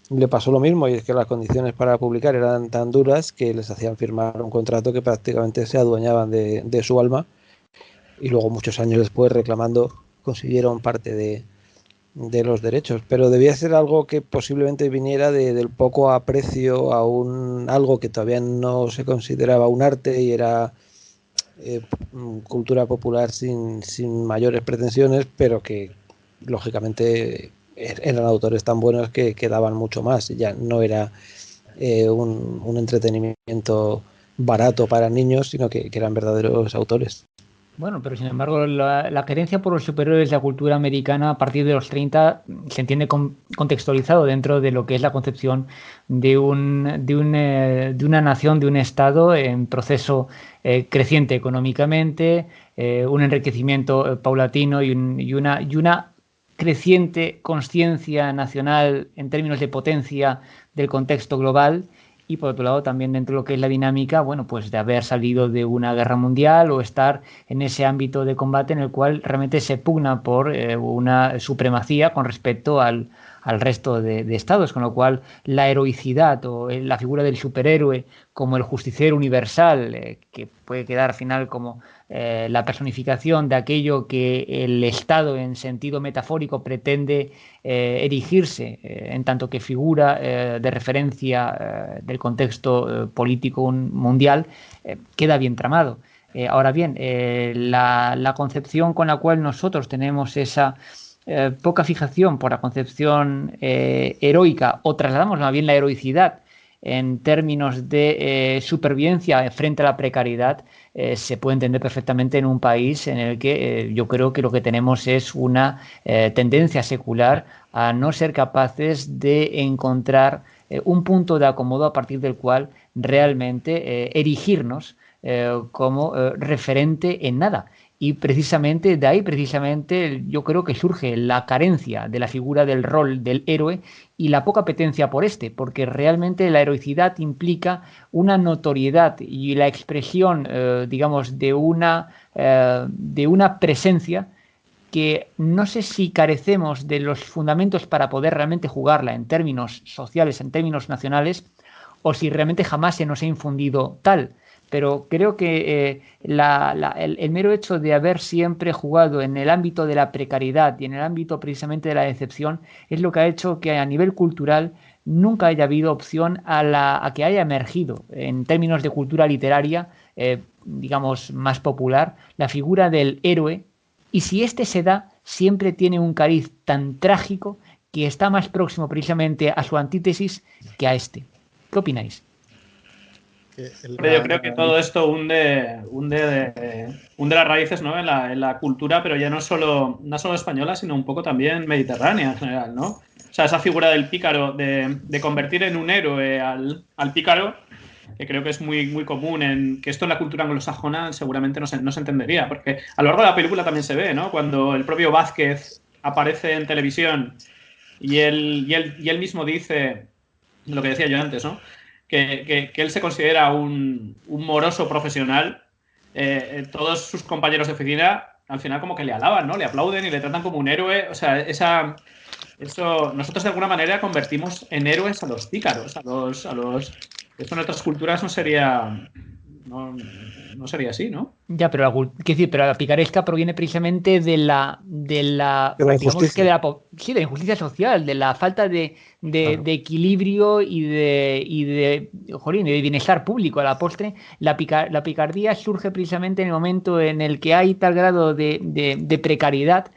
le pasó lo mismo, y es que las condiciones para publicar eran tan duras que les hacían firmar un contrato que prácticamente se adueñaban de su alma, y luego muchos años después, reclamando, consiguieron parte de los derechos. Pero debía ser algo que posiblemente viniera del poco aprecio a algo que todavía no se consideraba un arte, y era cultura popular sin mayores pretensiones, pero que lógicamente eran autores tan buenos que daban mucho más. Ya no era un entretenimiento barato para niños, sino que eran verdaderos autores. Bueno, pero sin embargo la querencia por los superhéroes de la cultura americana a partir de los 30 se entiende contextualizado dentro de lo que es la concepción de una nación, de un estado en proceso creciente económicamente, un enriquecimiento paulatino y una creciente conciencia nacional en términos de potencia del contexto global, y por otro lado también dentro de lo que es la dinámica, bueno, pues de haber salido de una guerra mundial o estar en ese ámbito de combate en el cual realmente se pugna por una supremacía con respecto al resto de estados, con lo cual la heroicidad o la figura del superhéroe como el justiciero universal, que puede quedar al final como la personificación de aquello que el Estado en sentido metafórico pretende erigirse en tanto que figura de referencia del contexto político mundial, queda bien tramado. Ahora bien, la concepción con la cual nosotros tenemos esa poca fijación por la concepción heroica, o trasladamos más bien la heroicidad en términos de supervivencia frente a la precariedad, se puede entender perfectamente en un país en el que yo creo que lo que tenemos es una tendencia secular a no ser capaces de encontrar un punto de acomodo a partir del cual realmente erigirnos como referente en nada. Y precisamente de ahí yo creo que surge la carencia de la figura del rol del héroe y la poca apetencia por este, porque realmente la heroicidad implica una notoriedad y la expresión, digamos, de una presencia que no sé si carecemos de los fundamentos para poder realmente jugarla en términos sociales, en términos nacionales, o si realmente jamás se nos ha infundido tal. Pero creo que el mero hecho de haber siempre jugado en el ámbito de la precariedad y en el ámbito precisamente de la decepción es lo que ha hecho que a nivel cultural nunca haya habido opción a que haya emergido en términos de cultura literaria, digamos, más popular, la figura del héroe. Y si este se da, siempre tiene un cariz tan trágico que está más próximo precisamente a su antítesis que a este. ¿Qué opináis? Yo creo que todo esto hunde las raíces, ¿no? en la cultura, pero ya no solo española, sino un poco también mediterránea en general, ¿no? O sea, esa figura del pícaro, de convertir en un héroe al pícaro, que creo que es muy, muy común, que esto en la cultura anglosajona seguramente no se entendería, porque a lo largo de la película también se ve, ¿no? Cuando el propio Vázquez aparece en televisión y él mismo dice lo que decía yo antes, ¿no? Que él se considera un moroso profesional, todos sus compañeros de oficina al final como que le alaban, ¿no? Le aplauden y le tratan como un héroe. O sea, eso nosotros de alguna manera convertimos en héroes a los pícaros, a los esto en otras culturas no sería así, ¿no? Ya, pero la picaresca proviene precisamente de la injusticia. de la injusticia social, de la falta de equilibrio y de bienestar público. A la postre, la picardía surge precisamente en el momento en el que hay tal grado de precariedad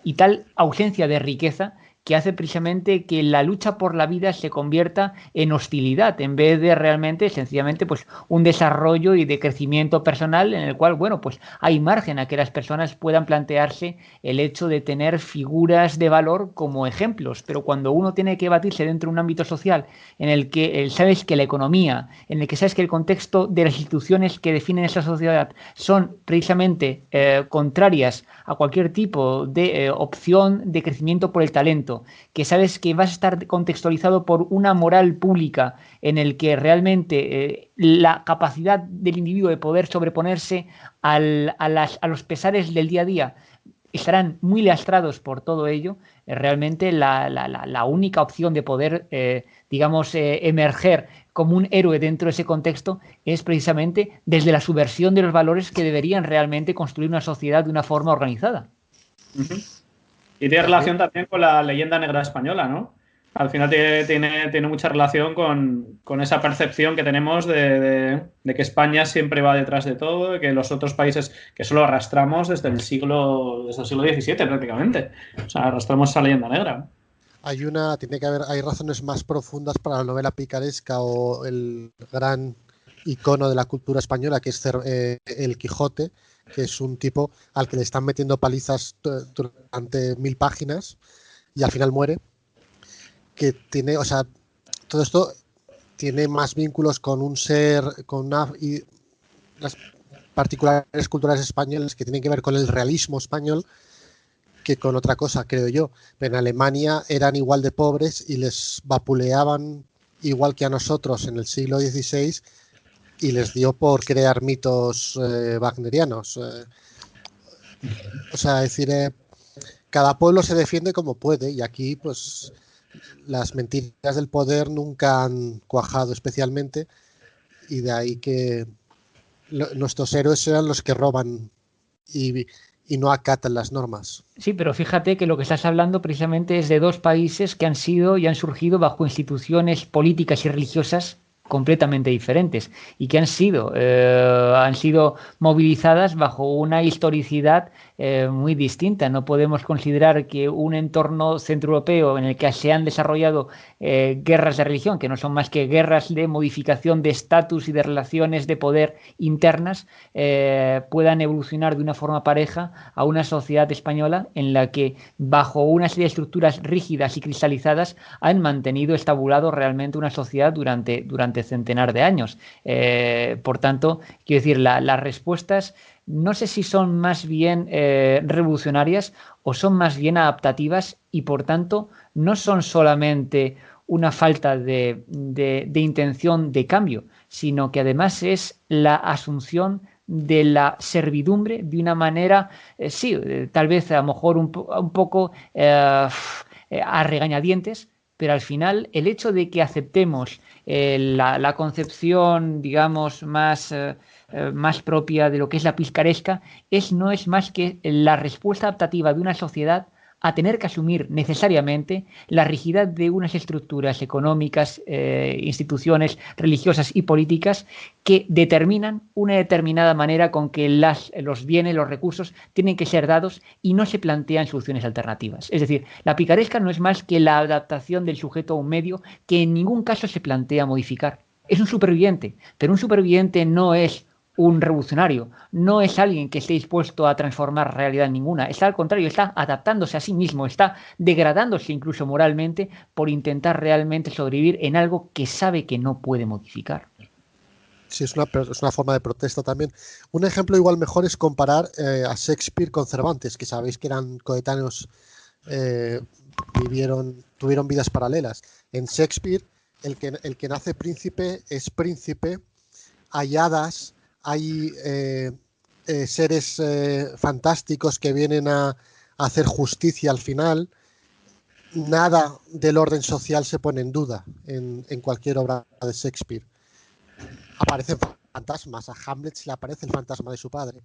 y tal ausencia de riqueza que hace precisamente que la lucha por la vida se convierta en hostilidad en vez de realmente, sencillamente, pues un desarrollo y de crecimiento personal en el cual, bueno, pues hay margen a que las personas puedan plantearse el hecho de tener figuras de valor como ejemplos, pero cuando uno tiene que batirse dentro de un ámbito social en el que sabes que la economía, en el que sabes que el contexto de las instituciones que definen esa sociedad son precisamente contrarias a cualquier tipo de opción de crecimiento por el talento, que sabes que vas a estar contextualizado por una moral pública en el que realmente la capacidad del individuo de poder sobreponerse a los pesares del día a día estarán muy lastrados por todo ello, realmente la única opción de poder, emerger como un héroe dentro de ese contexto es precisamente desde la subversión de los valores que deberían realmente construir una sociedad de una forma organizada. Uh-huh. Y tiene relación también con la leyenda negra española, ¿no? Al final tiene mucha relación con esa percepción que tenemos de que España siempre va detrás de todo, de que los otros países, que eso lo arrastramos desde el siglo XVII prácticamente. O sea, arrastramos esa leyenda negra. Hay razones más profundas para la novela picaresca o el gran icono de la cultura española, que es el Quijote, que es un tipo al que le están metiendo palizas durante 1000 páginas y al final muere, que tiene, o sea, todo esto tiene más vínculos con un ser, y las particulares culturales españolas que tienen que ver con el realismo español, que con otra cosa, creo yo. En Alemania eran igual de pobres y les vapuleaban igual que a nosotros en el siglo XVI y les dio por crear mitos wagnerianos. O sea, es decir, cada pueblo se defiende como puede y aquí pues las mentiras del poder nunca han cuajado especialmente y de ahí que nuestros héroes eran los que roban y no acatan las normas. Sí, pero fíjate que lo que estás hablando precisamente es de dos países que han sido y han surgido bajo instituciones políticas y religiosas completamente diferentes y que han sido movilizadas bajo una historicidad muy distinta. No podemos considerar que un entorno centroeuropeo en el que se han desarrollado guerras de religión, que no son más que guerras de modificación de estatus y de relaciones de poder internas, puedan evolucionar de una forma pareja a una sociedad española en la que bajo una serie de estructuras rígidas y cristalizadas han mantenido estabulado realmente una sociedad durante centenar de años. Por tanto, quiero decir, las respuestas no sé si son más bien revolucionarias o son más bien adaptativas y por tanto no son solamente una falta de intención de cambio, sino que además es la asunción de la servidumbre de una manera, tal vez a lo mejor un poco a regañadientes, pero al final el hecho de que aceptemos la concepción, digamos, más propia de lo que es la picaresca no es más que la respuesta adaptativa de una sociedad a tener que asumir necesariamente la rigidez de unas estructuras económicas, instituciones religiosas y políticas que determinan una determinada manera con que los bienes, los recursos tienen que ser dados y no se plantean soluciones alternativas. Es decir, la picaresca no es más que la adaptación del sujeto a un medio que en ningún caso se plantea modificar. Es un superviviente, pero un superviviente no es un revolucionario, no es alguien que esté dispuesto a transformar realidad ninguna, está al contrario, está adaptándose a sí mismo, está degradándose incluso moralmente por intentar realmente sobrevivir en algo que sabe que no puede modificar. Sí, es una forma de protesta también. Un ejemplo igual mejor es comparar a Shakespeare con Cervantes, que sabéis que eran coetáneos, tuvieron vidas paralelas. En Shakespeare, el que nace príncipe es príncipe, hay hadas, hay seres fantásticos que vienen a hacer justicia al final. Nada del orden social se pone en duda en cualquier obra de Shakespeare. Aparecen fantasmas, a Hamlet se le aparece el fantasma de su padre.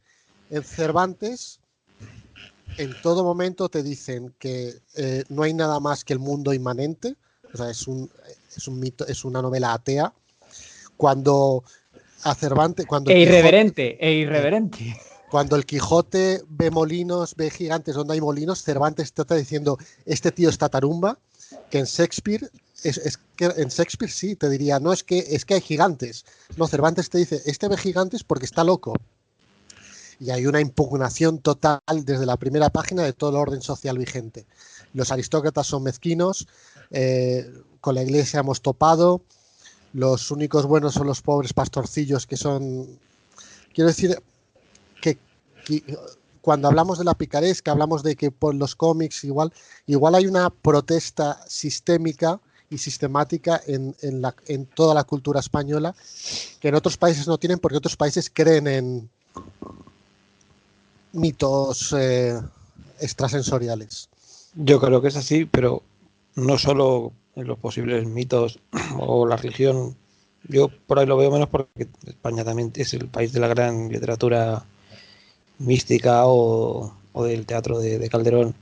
En Cervantes, en todo momento te dicen que no hay nada más que el mundo inmanente, o sea, es un mito, es una novela atea. Cuando a Cervantes, irreverente. Cuando el Quijote ve molinos, ve gigantes donde hay molinos, Cervantes te está diciendo, este tío está tarumba, que en Shakespeare en Shakespeare sí te diría, no, es que hay gigantes. No, Cervantes te dice, este ve gigantes porque está loco. Y hay una impugnación total desde la primera página de todo el orden social vigente. Los aristócratas son mezquinos, con la iglesia hemos topado, los únicos buenos son los pobres pastorcillos que son... Quiero decir que cuando hablamos de la picaresca, hablamos de que por los cómics igual hay una protesta sistémica y sistemática en toda la cultura española que en otros países no tienen porque otros países creen en mitos extrasensoriales. Yo creo que es así, pero no solo en los posibles mitos o la religión. Yo por ahí lo veo menos porque España también es el país de la gran literatura mística o del teatro de Calderón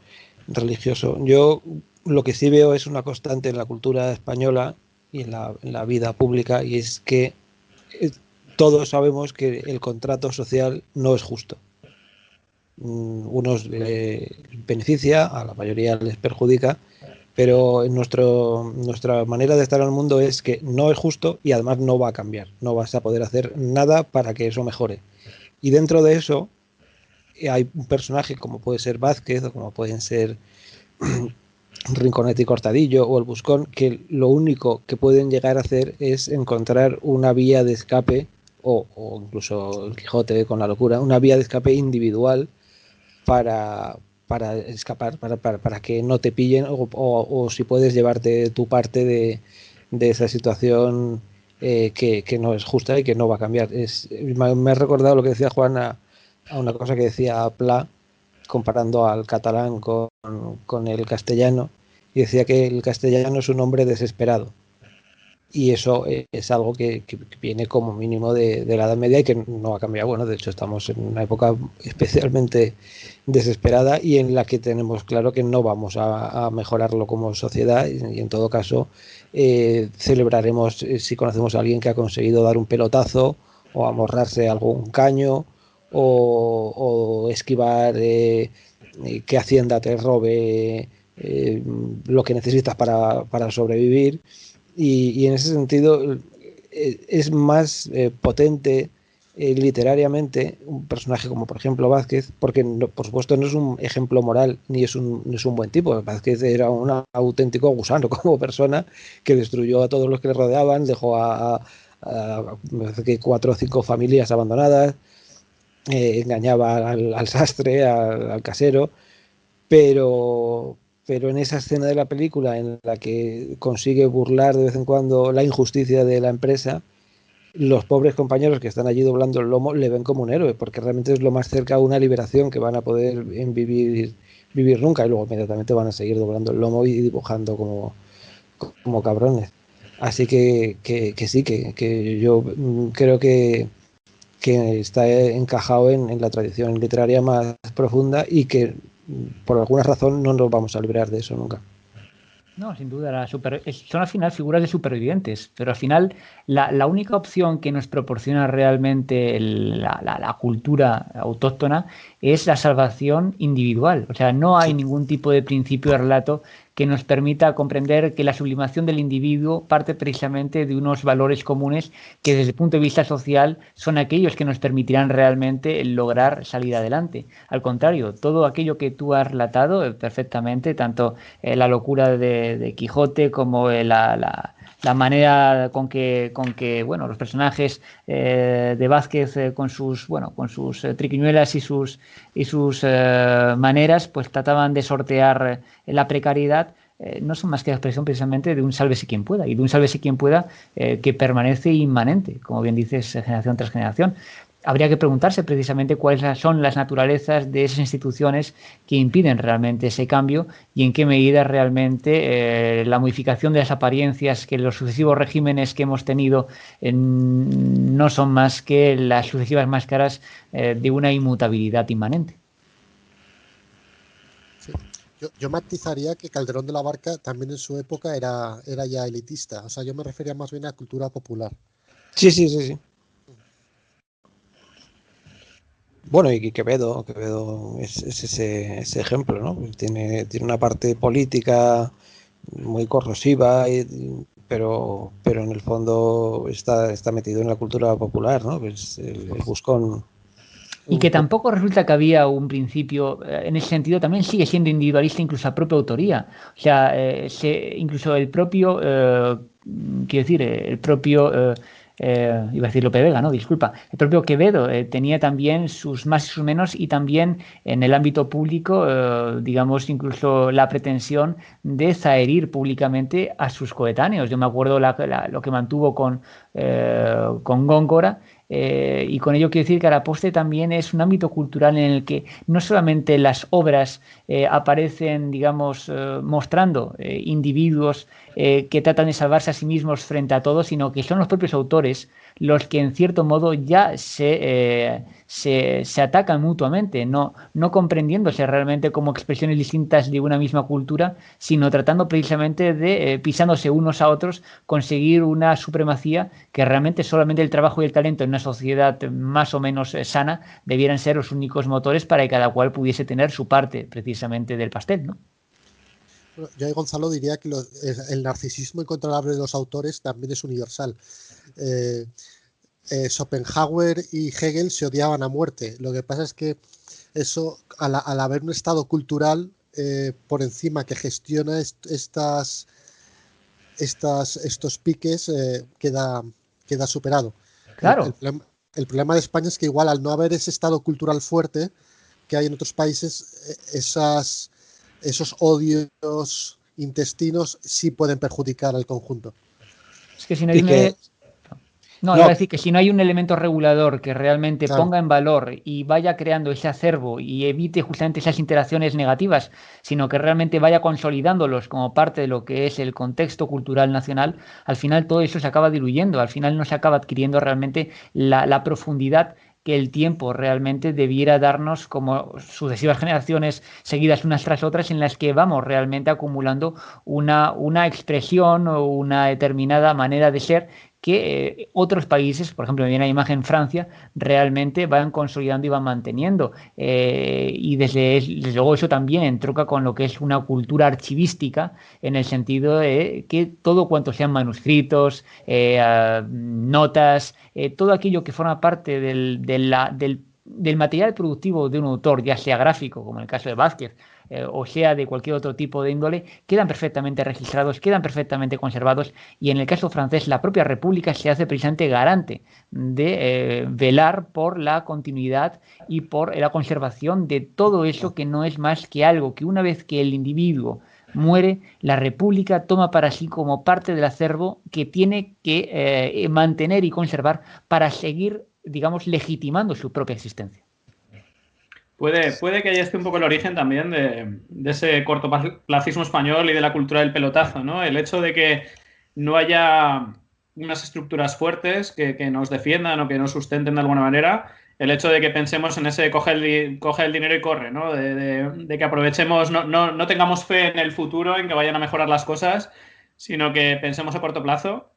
religioso. Yo lo que sí veo es una constante en la cultura española y en la vida pública, y es que todos sabemos que el contrato social no es justo. Unos beneficia, a la mayoría les perjudica, pero nuestra manera de estar en el mundo es que no es justo y además no va a cambiar, no vas a poder hacer nada para que eso mejore. Y dentro de eso hay un personaje como puede ser Vázquez o como pueden ser Rinconete y Cortadillo o el Buscón, que lo único que pueden llegar a hacer es encontrar una vía de escape, o incluso el Quijote con la locura, una vía de escape individual para para escapar, para que no te pillen o si puedes llevarte tu parte de esa situación que no es justa y que no va a cambiar. Me ha recordado lo que decía Juan a una cosa que decía Pla, comparando al catalán con el castellano, y decía que el castellano es un hombre desesperado. Y eso es algo que viene como mínimo de la Edad Media y que no ha cambiado. Bueno, de hecho estamos en una época especialmente desesperada y en la que tenemos claro que no vamos a mejorarlo como sociedad y en todo caso celebraremos si conocemos a alguien que ha conseguido dar un pelotazo o amorrarse algún caño o esquivar que Hacienda te robe lo que necesitas para sobrevivir. Y en ese sentido es más potente literariamente un personaje como por ejemplo Vázquez, porque por supuesto no es un ejemplo moral ni es un buen tipo. Vázquez era un auténtico gusano como persona que destruyó a todos los que le rodeaban, dejó a 4 o 5 familias abandonadas, engañaba al sastre, al casero, pero en esa escena de la película en la que consigue burlar de vez en cuando la injusticia de la empresa, los pobres compañeros que están allí doblando el lomo le ven como un héroe, porque realmente es lo más cerca a una liberación que van a poder vivir nunca, y luego inmediatamente van a seguir doblando el lomo y dibujando como cabrones. Así que sí, que yo creo que está encajado en la tradición literaria más profunda y que por alguna razón no nos vamos a librar de eso nunca. No, sin duda, son al final figuras de supervivientes, pero al final la única opción que nos proporciona realmente la cultura autóctona es la salvación individual. O sea, no hay ningún tipo de principio de relato que nos permita comprender que la sublimación del individuo parte precisamente de unos valores comunes que desde el punto de vista social son aquellos que nos permitirán realmente lograr salir adelante. Al contrario, todo aquello que tú has relatado perfectamente, tanto la locura de Quijote como la manera con que bueno, los personajes de Vázquez con sus triquiñuelas y sus maneras pues trataban de sortear la precariedad, no son más que la expresión precisamente de un sálvese quien pueda, y de un sálvese quien pueda que permanece inmanente, como bien dices, generación tras generación. Habría que preguntarse precisamente cuáles son las naturalezas de esas instituciones que impiden realmente ese cambio y en qué medida realmente la modificación de las apariencias que los sucesivos regímenes que hemos tenido no son más que las sucesivas máscaras de una inmutabilidad inmanente. Sí. Yo matizaría que Calderón de la Barca también en su época era ya elitista. O sea, yo me refería más bien a cultura popular. Sí. Bueno, y Quevedo es ese ejemplo, ¿no? Tiene una parte política muy corrosiva, pero en el fondo está metido en la cultura popular, ¿no? Pues el buscón. Y que tampoco resulta que había un principio, en ese sentido también sigue siendo individualista incluso a propia autoría. O sea, incluso el propio, quiero decir, el propio... iba a decir Lope Vega, no, disculpa. El propio Quevedo tenía también sus más y sus menos, y también en el ámbito público, digamos, incluso la pretensión de zaherir públicamente a sus coetáneos. Yo me acuerdo lo que mantuvo con Góngora. Y con ello quiero decir que Araposte también es un ámbito cultural en el que no solamente las obras aparecen, digamos, mostrando individuos que tratan de salvarse a sí mismos frente a todos, sino que son los propios autores los que en cierto modo ya se atacan mutuamente, no comprendiéndose realmente como expresiones distintas de una misma cultura, sino tratando precisamente de, pisándose unos a otros, conseguir una supremacía que realmente solamente el trabajo y el talento en una sociedad más o menos sana debieran ser los únicos motores para que cada cual pudiese tener su parte precisamente del pastel, ¿no? Bueno, yo ahí, Gonzalo, diría que el narcisismo incontrolable de los autores también es universal. Schopenhauer y Hegel se odiaban a muerte. Lo que pasa es que eso, al haber un estado cultural por encima que gestiona estos piques, queda superado. Claro. El problema de España es que igual al no haber ese estado cultural fuerte, que hay en otros países, esos odios intestinos sí pueden perjudicar al conjunto. Es que si no hay iba a decir que si no hay un elemento regulador que realmente ponga en valor y vaya creando ese acervo y evite justamente esas interacciones negativas, sino que realmente vaya consolidándolos como parte de lo que es el contexto cultural nacional, al final todo eso se acaba diluyendo, al final no se acaba adquiriendo realmente la profundidad que el tiempo realmente debiera darnos como sucesivas generaciones seguidas unas tras otras, en las que vamos realmente acumulando una expresión o una determinada manera de ser que otros países, por ejemplo, me viene a la imagen Francia, realmente van consolidando y van manteniendo. Y desde luego eso también entronca con lo que es una cultura archivística, en el sentido de que todo cuanto sean manuscritos, notas, todo aquello que forma parte del material productivo de un autor, ya sea gráfico, como en el caso de Vázquez, o sea de cualquier otro tipo de índole, quedan perfectamente registrados, quedan perfectamente conservados, y en el caso francés la propia República se hace precisamente garante de velar por la continuidad y por la conservación de todo eso, que no es más que algo que una vez que el individuo muere, la República toma para sí como parte del acervo que tiene que mantener y conservar para seguir, digamos, legitimando su propia existencia. Puede que ahí esté un poco el origen también de ese cortoplacismo español y de la cultura del pelotazo, ¿no? El hecho de que no haya unas estructuras fuertes que nos defiendan o que nos sustenten de alguna manera. El hecho de que pensemos en ese coge el dinero y corre, ¿no? De que aprovechemos, no tengamos fe en el futuro, en que vayan a mejorar las cosas, sino que pensemos a corto plazo.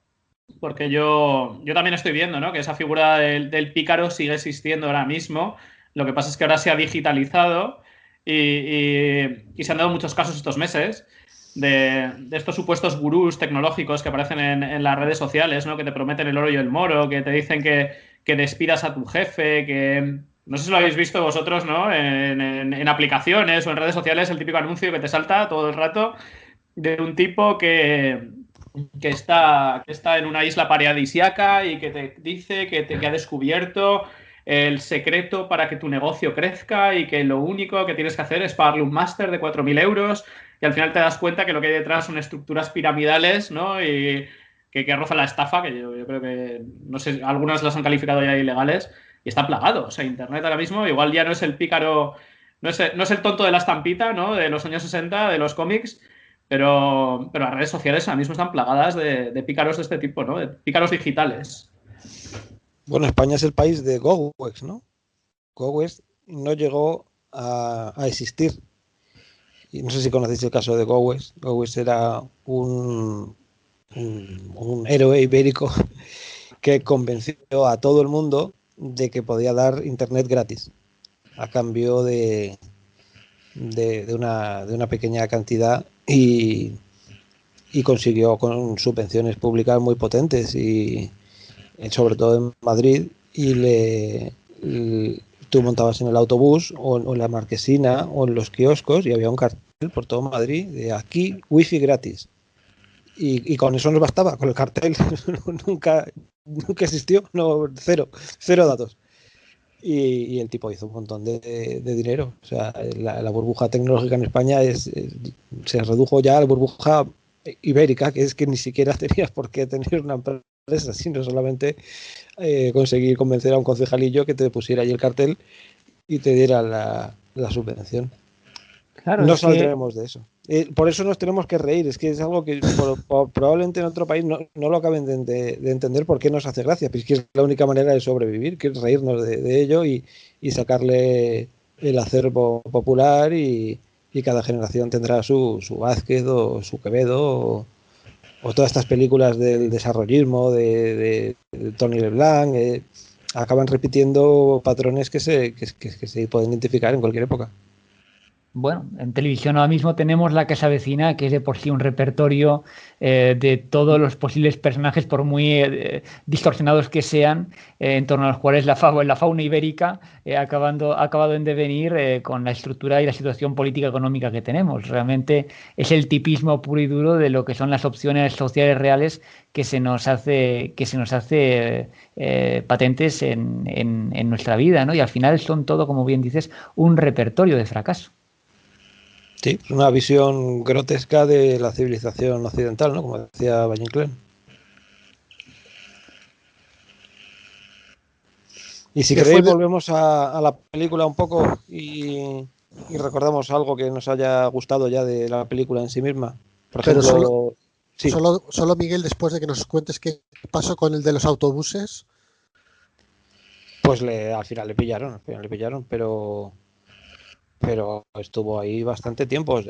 Porque yo también estoy viendo, ¿no?, que esa figura del pícaro sigue existiendo ahora mismo. Lo que pasa es que ahora se ha digitalizado y se han dado muchos casos estos meses de estos supuestos gurús tecnológicos que aparecen en las redes sociales, ¿no?, que te prometen el oro y el moro, que te dicen que despidas a tu jefe, que... No sé si lo habéis visto vosotros, ¿no?, en aplicaciones o en redes sociales, el típico anuncio que te salta todo el rato de un tipo que está en una isla paradisíaca y que te dice que ha descubierto el secreto para que tu negocio crezca y que lo único que tienes que hacer es pagarle un máster de 4.000 euros, y al final te das cuenta que lo que hay detrás son estructuras piramidales, ¿no?, y que rozan la estafa, que yo creo que, no sé, algunas las han calificado ya ilegales, y está plagado. O sea, Internet ahora mismo igual ya no es el pícaro, no es el tonto de la estampita, ¿no?, de los años 60, de los cómics, pero las redes sociales ahora mismo están plagadas de pícaros de este tipo, ¿no?, de pícaros digitales. Bueno, España es el país de GoWex, ¿no? GoWex no llegó a existir. Y no sé si conocéis el caso de GoWex. GoWex era un héroe ibérico que convenció a todo el mundo de que podía dar internet gratis a cambio de una pequeña cantidad, y consiguió con subvenciones públicas muy potentes, y sobre todo en Madrid, y tú montabas en el autobús o en la marquesina o en los kioscos y había un cartel por todo Madrid de aquí wifi gratis, y con eso nos bastaba, con el cartel. nunca existió, cero datos, y el tipo hizo un montón de dinero. O sea, la burbuja tecnológica en España se redujo ya a la burbuja ibérica, que es que ni siquiera tenías por qué tener una empresa, sino solamente conseguir convencer a un concejalillo que te pusiera ahí el cartel y te diera la subvención. Claro, no saldremos de eso. Por eso nos tenemos que reír. Es que es algo que probablemente en otro país no lo acaben de entender por qué nos hace gracia. Pero es que es la única manera de sobrevivir, que es reírnos de ello y sacarle el acervo popular, y cada generación tendrá su Vázquez o su Quevedo o todas estas películas del desarrollismo de Tony LeBlanc. Acaban repitiendo patrones que se pueden identificar en cualquier época. bueno, en televisión ahora mismo tenemos La Casa Vecina, que es de por sí un repertorio de todos los posibles personajes, por muy distorsionados que sean, en torno a los cuales la fauna ibérica ha acabado en devenir con la estructura y la situación política económica que tenemos. Realmente es el tipismo puro y duro de lo que son las opciones sociales reales que se nos hace patentes en nuestra vida, ¿no? Y al final son todo, como bien dices, un repertorio de fracaso. Sí, una visión grotesca de la civilización occidental, ¿no? Como decía Valle Inclán. Y si queréis volvemos a la película un poco y recordamos algo que nos haya gustado ya de la película en sí misma. Por ejemplo, solo Miguel, después de que nos cuentes qué pasó con el de los autobuses. Pues al final le pillaron, pero estuvo ahí bastante tiempo.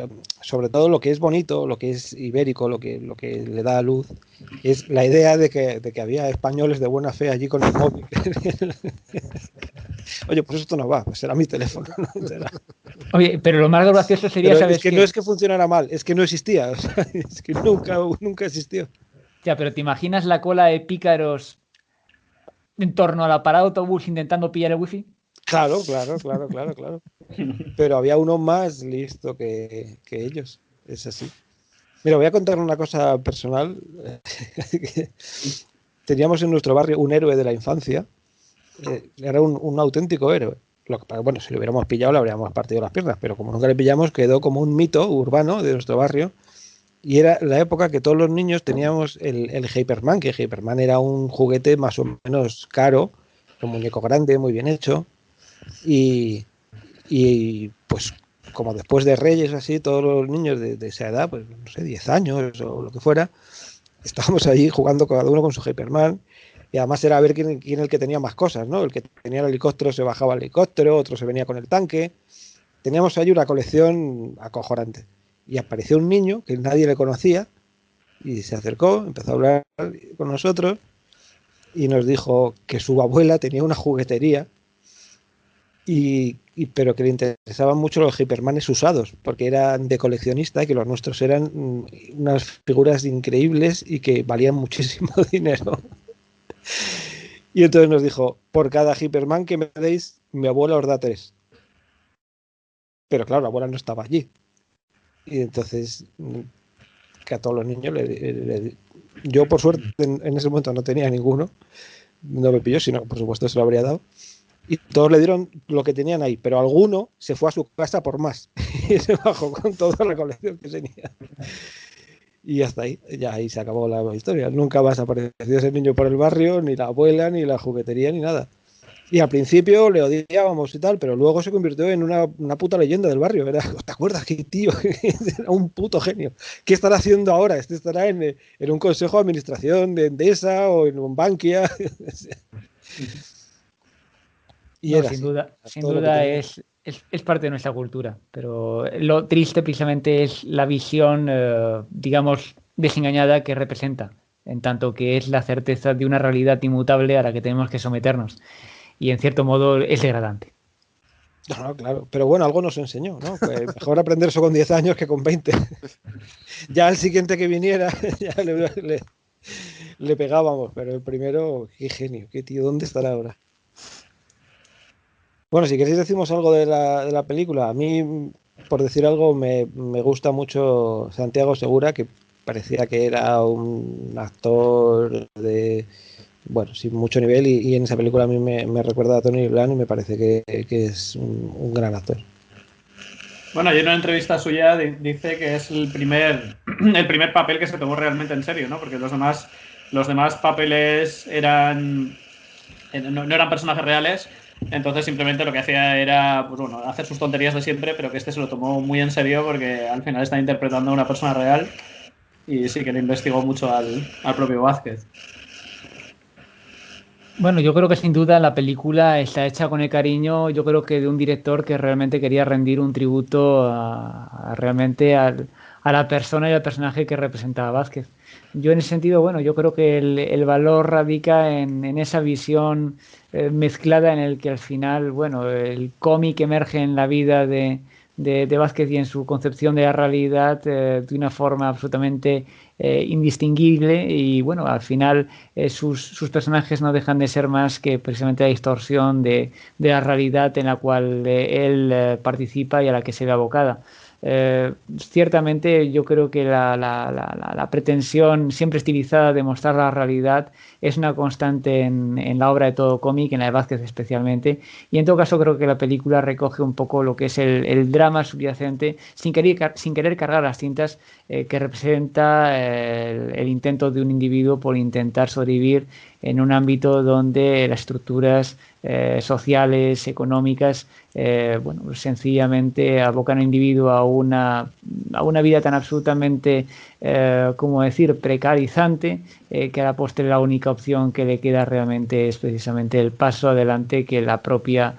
Sobre todo lo que es bonito, lo que es ibérico, lo que le da a luz, es la idea de que había españoles de buena fe allí con el móvil. Oye, pues esto no va, pues será mi teléfono. ¿No? Oye, pero lo más gracioso sería, pero ¿sabes es que no es que funcionara mal, es que no existía. O sea, es que nunca existió. Ya, pero ¿te imaginas la cola de pícaros en torno a la parada de autobús intentando pillar el wifi? Claro. Pero había uno más listo que ellos. Es así. Mira, voy a contar una cosa personal. Teníamos en nuestro barrio un héroe de la infancia. Era un auténtico héroe. Bueno, si lo hubiéramos pillado le habríamos partido las piernas, pero como nunca le pillamos, quedó como un mito urbano de nuestro barrio. Y era la época que todos los niños teníamos el Hyperman, que Hyperman era un juguete más o menos caro, un muñeco grande, muy bien hecho. Y pues como después de Reyes así, todos los niños de esa edad, pues no sé, 10 años o lo que fuera, estábamos allí jugando cada uno con su Hyperman, y además era a ver quién el que tenía más cosas, ¿no? El que tenía el helicóptero se bajaba al helicóptero, otro se venía con el tanque. Teníamos ahí una colección acojonante. Y apareció un niño que nadie le conocía y se acercó, empezó a hablar con nosotros y nos dijo que su abuela tenía una juguetería pero que le interesaban mucho los Hypermanes usados, porque eran de coleccionista y que los nuestros eran unas figuras increíbles y que valían muchísimo dinero. Y entonces nos dijo, por cada Hyperman que me deis, mi abuela os da 3. Pero claro, la abuela no estaba allí. Y entonces, que a todos los niños yo por suerte en ese momento no tenía ninguno, no me pilló, sino por supuesto se lo habría dado. Y todos le dieron lo que tenían ahí, pero alguno se fue a su casa por más y se bajó con toda la colección que tenía. Y hasta ahí, ya ahí se acabó la historia. Nunca más apareció ese niño por el barrio, ni la abuela, ni la juguetería, ni nada. Y al principio le odiábamos y tal, pero luego se convirtió en una puta leyenda del barrio. ¿Te acuerdas que tío? Era un puto genio. ¿Qué estará haciendo ahora? Estará en un consejo de administración de Endesa o en un Bankia. Y no, sin duda es parte de nuestra cultura, pero lo triste precisamente es la visión, digamos, desengañada que representa, en tanto que es la certeza de una realidad inmutable a la que tenemos que someternos. Y en cierto modo es degradante. No, claro, pero bueno, algo nos enseñó, ¿no? Pues mejor aprender eso con 10 años que con 20. Ya al siguiente que viniera, ya le pegábamos, pero el primero, qué genio, qué tío, ¿dónde estará ahora? Bueno, si queréis decimos algo de la película. A mí, por decir algo, me gusta mucho Santiago Segura, que parecía que era un actor de, bueno, sin mucho nivel, y en esa película a mí me recuerda a Tony Blanc y me parece que es un gran actor. Bueno, y en una entrevista suya dice que es el primer papel que se tomó realmente en serio, ¿no? Porque los demás papeles no eran personajes reales. Entonces simplemente lo que hacía era, pues bueno, hacer sus tonterías de siempre, pero que este se lo tomó muy en serio porque al final está interpretando a una persona real y sí que le investigó mucho al propio Vázquez. Bueno, yo creo que sin duda la película está hecha con el cariño, yo creo que de un director que realmente quería rendir un tributo realmente a la persona y al personaje que representaba Vázquez. Yo en ese sentido, bueno, yo creo que el valor radica en esa visión mezclada en el que al final, bueno, el cómic emerge en la vida de de Vázquez y en su concepción de la realidad de una forma absolutamente indistinguible, y bueno, al final sus personajes no dejan de ser más que precisamente la distorsión de la realidad en la cual él participa y a la que se ve abocada. Ciertamente yo creo que la pretensión siempre estilizada de mostrar la realidad es una constante en la obra de todo cómic, en la de Vázquez especialmente, y en todo caso creo que la película recoge un poco lo que es el drama subyacente sin querer cargar las tintas que representa el intento de un individuo por intentar sobrevivir en un ámbito donde las estructuras sociales, económicas, bueno, sencillamente abocan al individuo a una vida tan absolutamente, ¿cómo decir?, precarizante, que a la postre la única opción que le queda realmente es precisamente el paso adelante que la propia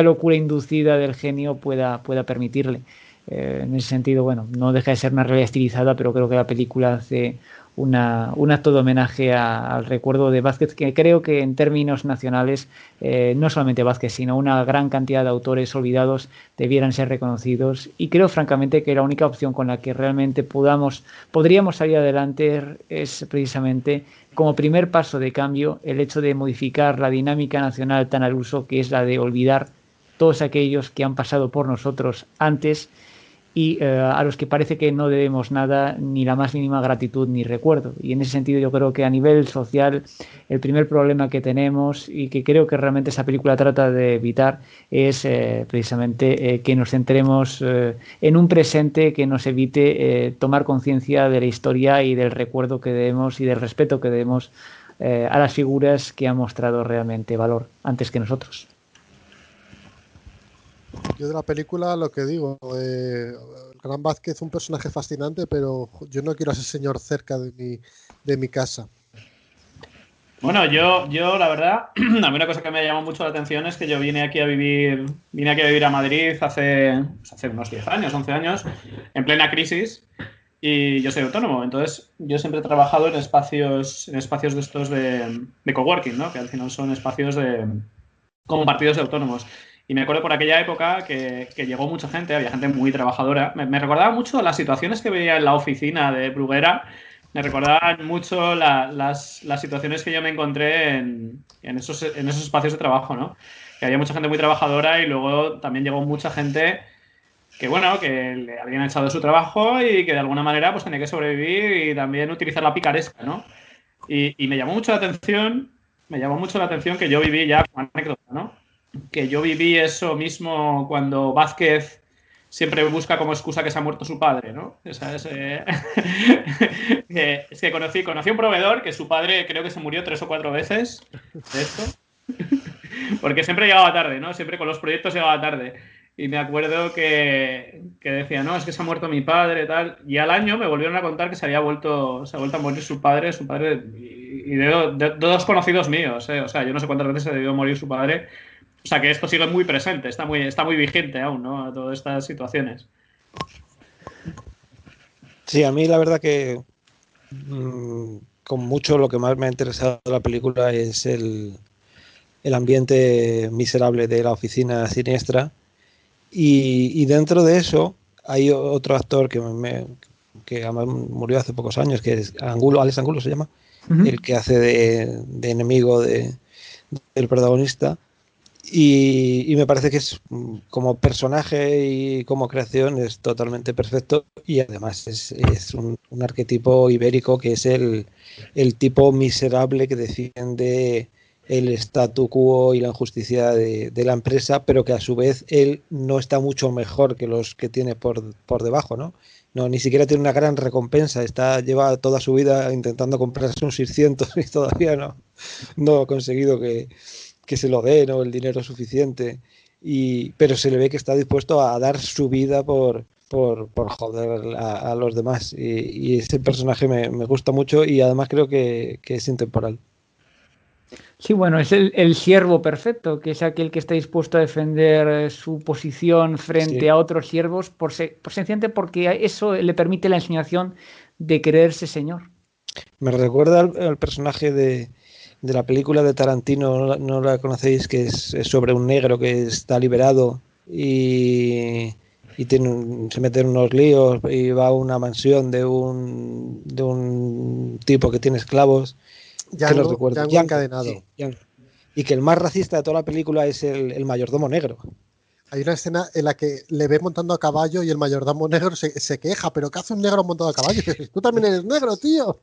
locura inducida del genio pueda permitirle. En ese sentido, bueno, no deja de ser una realidad estilizada, pero creo que la película hace un acto de homenaje al recuerdo de Vázquez, que creo que en términos nacionales, no solamente Vázquez, sino una gran cantidad de autores olvidados debieran ser reconocidos, y creo francamente que la única opción con la que realmente podríamos salir adelante es precisamente como primer paso de cambio el hecho de modificar la dinámica nacional tan al uso, que es la de olvidar todos aquellos que han pasado por nosotros antes y a los que parece que no debemos nada, ni la más mínima gratitud ni recuerdo. Y en ese sentido yo creo que a nivel social el primer problema que tenemos, y que creo que realmente esa película trata de evitar, es precisamente que nos centremos en un presente que nos evite tomar conciencia de la historia y del recuerdo que debemos y del respeto que debemos a las figuras que han mostrado realmente valor antes que nosotros. Yo de la película lo que digo, el Gran Vázquez, un personaje fascinante, pero yo no quiero a ese señor cerca de mi casa. Bueno, yo la verdad, a mí una cosa que me llamó mucho la atención es que yo vine aquí a vivir a Madrid hace unos 10 años, 11 años, en plena crisis, y yo soy autónomo. Entonces yo siempre he trabajado en espacios de estos de coworking, ¿no? Que al final son espacios compartidos de autónomos. Y me acuerdo por aquella época que llegó mucha gente, había gente muy trabajadora. Me recordaba mucho las situaciones que veía en la oficina de Bruguera. Me recordaban mucho las situaciones que yo me encontré en esos espacios de trabajo, ¿no? Que había mucha gente muy trabajadora, y luego también llegó mucha gente que, bueno, que le habían echado de su trabajo y que de alguna manera pues tenía que sobrevivir y también utilizar la picaresca, ¿no? Y me llamó mucho la atención que yo viví ya como anécdota, ¿no? Que yo viví eso mismo cuando Vázquez siempre busca como excusa que se ha muerto su padre, ¿no? ¿Sabes? Es que conocí un proveedor que su padre creo que se murió 3 o 4 veces de esto, porque siempre llegaba tarde, ¿no? Siempre con los proyectos llegaba tarde. Y me acuerdo que decía, no, es que se ha muerto mi padre, tal. Y al año me volvieron a contar que se ha vuelto a morir su padre y de 2 conocidos míos, ¿eh? O sea, yo no sé cuántas veces se debió morir su padre. O sea, que esto sigue muy presente, está muy vigente aún, ¿no? Todas estas situaciones. Sí, a mí la verdad que con mucho lo que más me ha interesado de la película es el ambiente miserable de la oficina siniestra, y dentro de eso hay otro actor que además murió hace pocos años, que es Alex Angulo se llama, el que hace de enemigo del protagonista. Y me parece que es, como personaje y como creación, es totalmente perfecto, y además es un arquetipo ibérico, que es el tipo miserable que defiende el statu quo y la injusticia de la empresa, pero que a su vez él no está mucho mejor que los que tiene por debajo, ¿no? No, ni siquiera tiene una gran recompensa, lleva toda su vida intentando comprarse un 600 y todavía no ha conseguido que se lo den, o el dinero suficiente, pero se le ve que está dispuesto a dar su vida por joder a los demás, y ese personaje me gusta mucho, y además creo que es intemporal. Sí, bueno, es el siervo perfecto, que es aquel que está dispuesto a defender su posición frente a otros siervos, sencillamente porque eso le permite la ensoñación de creerse señor. Me recuerda al personaje de la película de Tarantino, no la conocéis, que es sobre un negro que está liberado y y se mete en unos líos y va a una mansión de un tipo que tiene esclavos, que no recuerdo, Django encadenado. Sí, Django. Y que el más racista de toda la película es el mayordomo negro. Hay una escena en la que le ve montando a caballo y el mayordomo negro se queja, pero ¿qué hace un negro montado a caballo? Y dice, tú también eres negro, tío.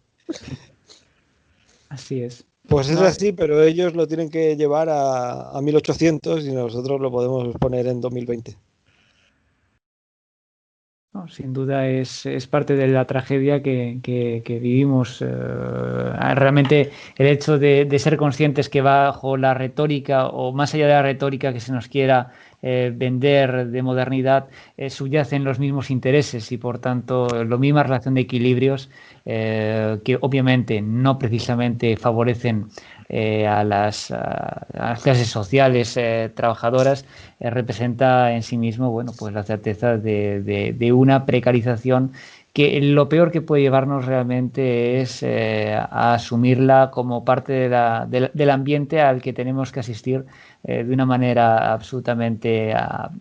Así es. Pues es así, pero ellos lo tienen que llevar a 1800 y nosotros lo podemos poner en 2020. No, sin duda es parte de la tragedia que vivimos. Realmente el hecho de ser conscientes que bajo la retórica o más allá de la retórica que se nos quiera vender de modernidad, subyacen los mismos intereses y por tanto la misma relación de equilibrios que obviamente no precisamente favorecen a las clases sociales trabajadoras, representa en sí mismo, bueno, pues la certeza de una precarización que lo peor que puede llevarnos realmente es a asumirla como parte del ambiente al que tenemos que asistir de una manera absolutamente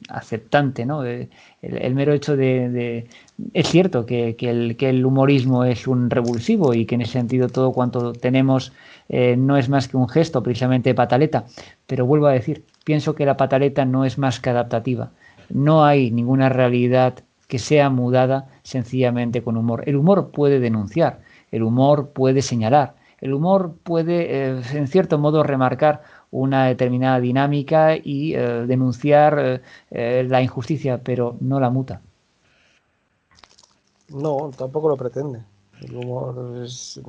aceptante, ¿no? El mero hecho es cierto que el humorismo es un revulsivo y que en ese sentido todo cuanto tenemos no es más que un gesto precisamente de pataleta, pero vuelvo a decir, pienso que la pataleta no es más que adaptativa. No hay ninguna realidad que sea mudada sencillamente con humor. El humor puede denunciar, el humor puede señalar, el humor puede, en cierto modo, remarcar una determinada dinámica y denunciar la injusticia, pero no la muta. No, tampoco lo pretende. El humor es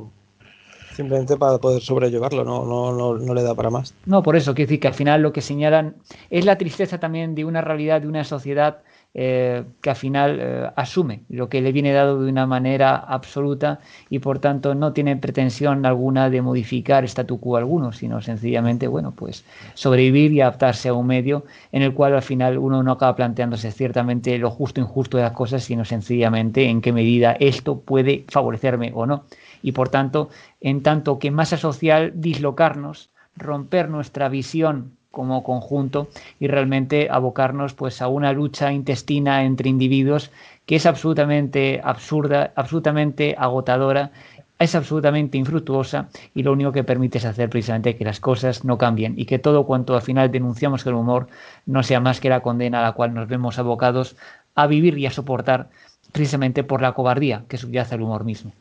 simplemente para poder sobrellevarlo, no le da para más. No, por eso, quiero decir que al final lo que señalan es la tristeza también de una realidad, de una sociedad que al final asume lo que le viene dado de una manera absoluta y por tanto no tiene pretensión alguna de modificar statu quo alguno, sino sencillamente, bueno, pues sobrevivir y adaptarse a un medio en el cual al final uno no acaba planteándose ciertamente lo justo e injusto de las cosas, sino sencillamente en qué medida esto puede favorecerme o no. Y por tanto, en tanto que masa social, dislocarnos, romper nuestra visión como conjunto y realmente abocarnos pues a una lucha intestina entre individuos que es absolutamente absurda, absolutamente agotadora, es absolutamente infructuosa y lo único que permite es hacer precisamente que las cosas no cambien y que todo cuanto al final denunciamos que el humor no sea más que la condena a la cual nos vemos abocados a vivir y a soportar precisamente por la cobardía que subyace al humor mismo.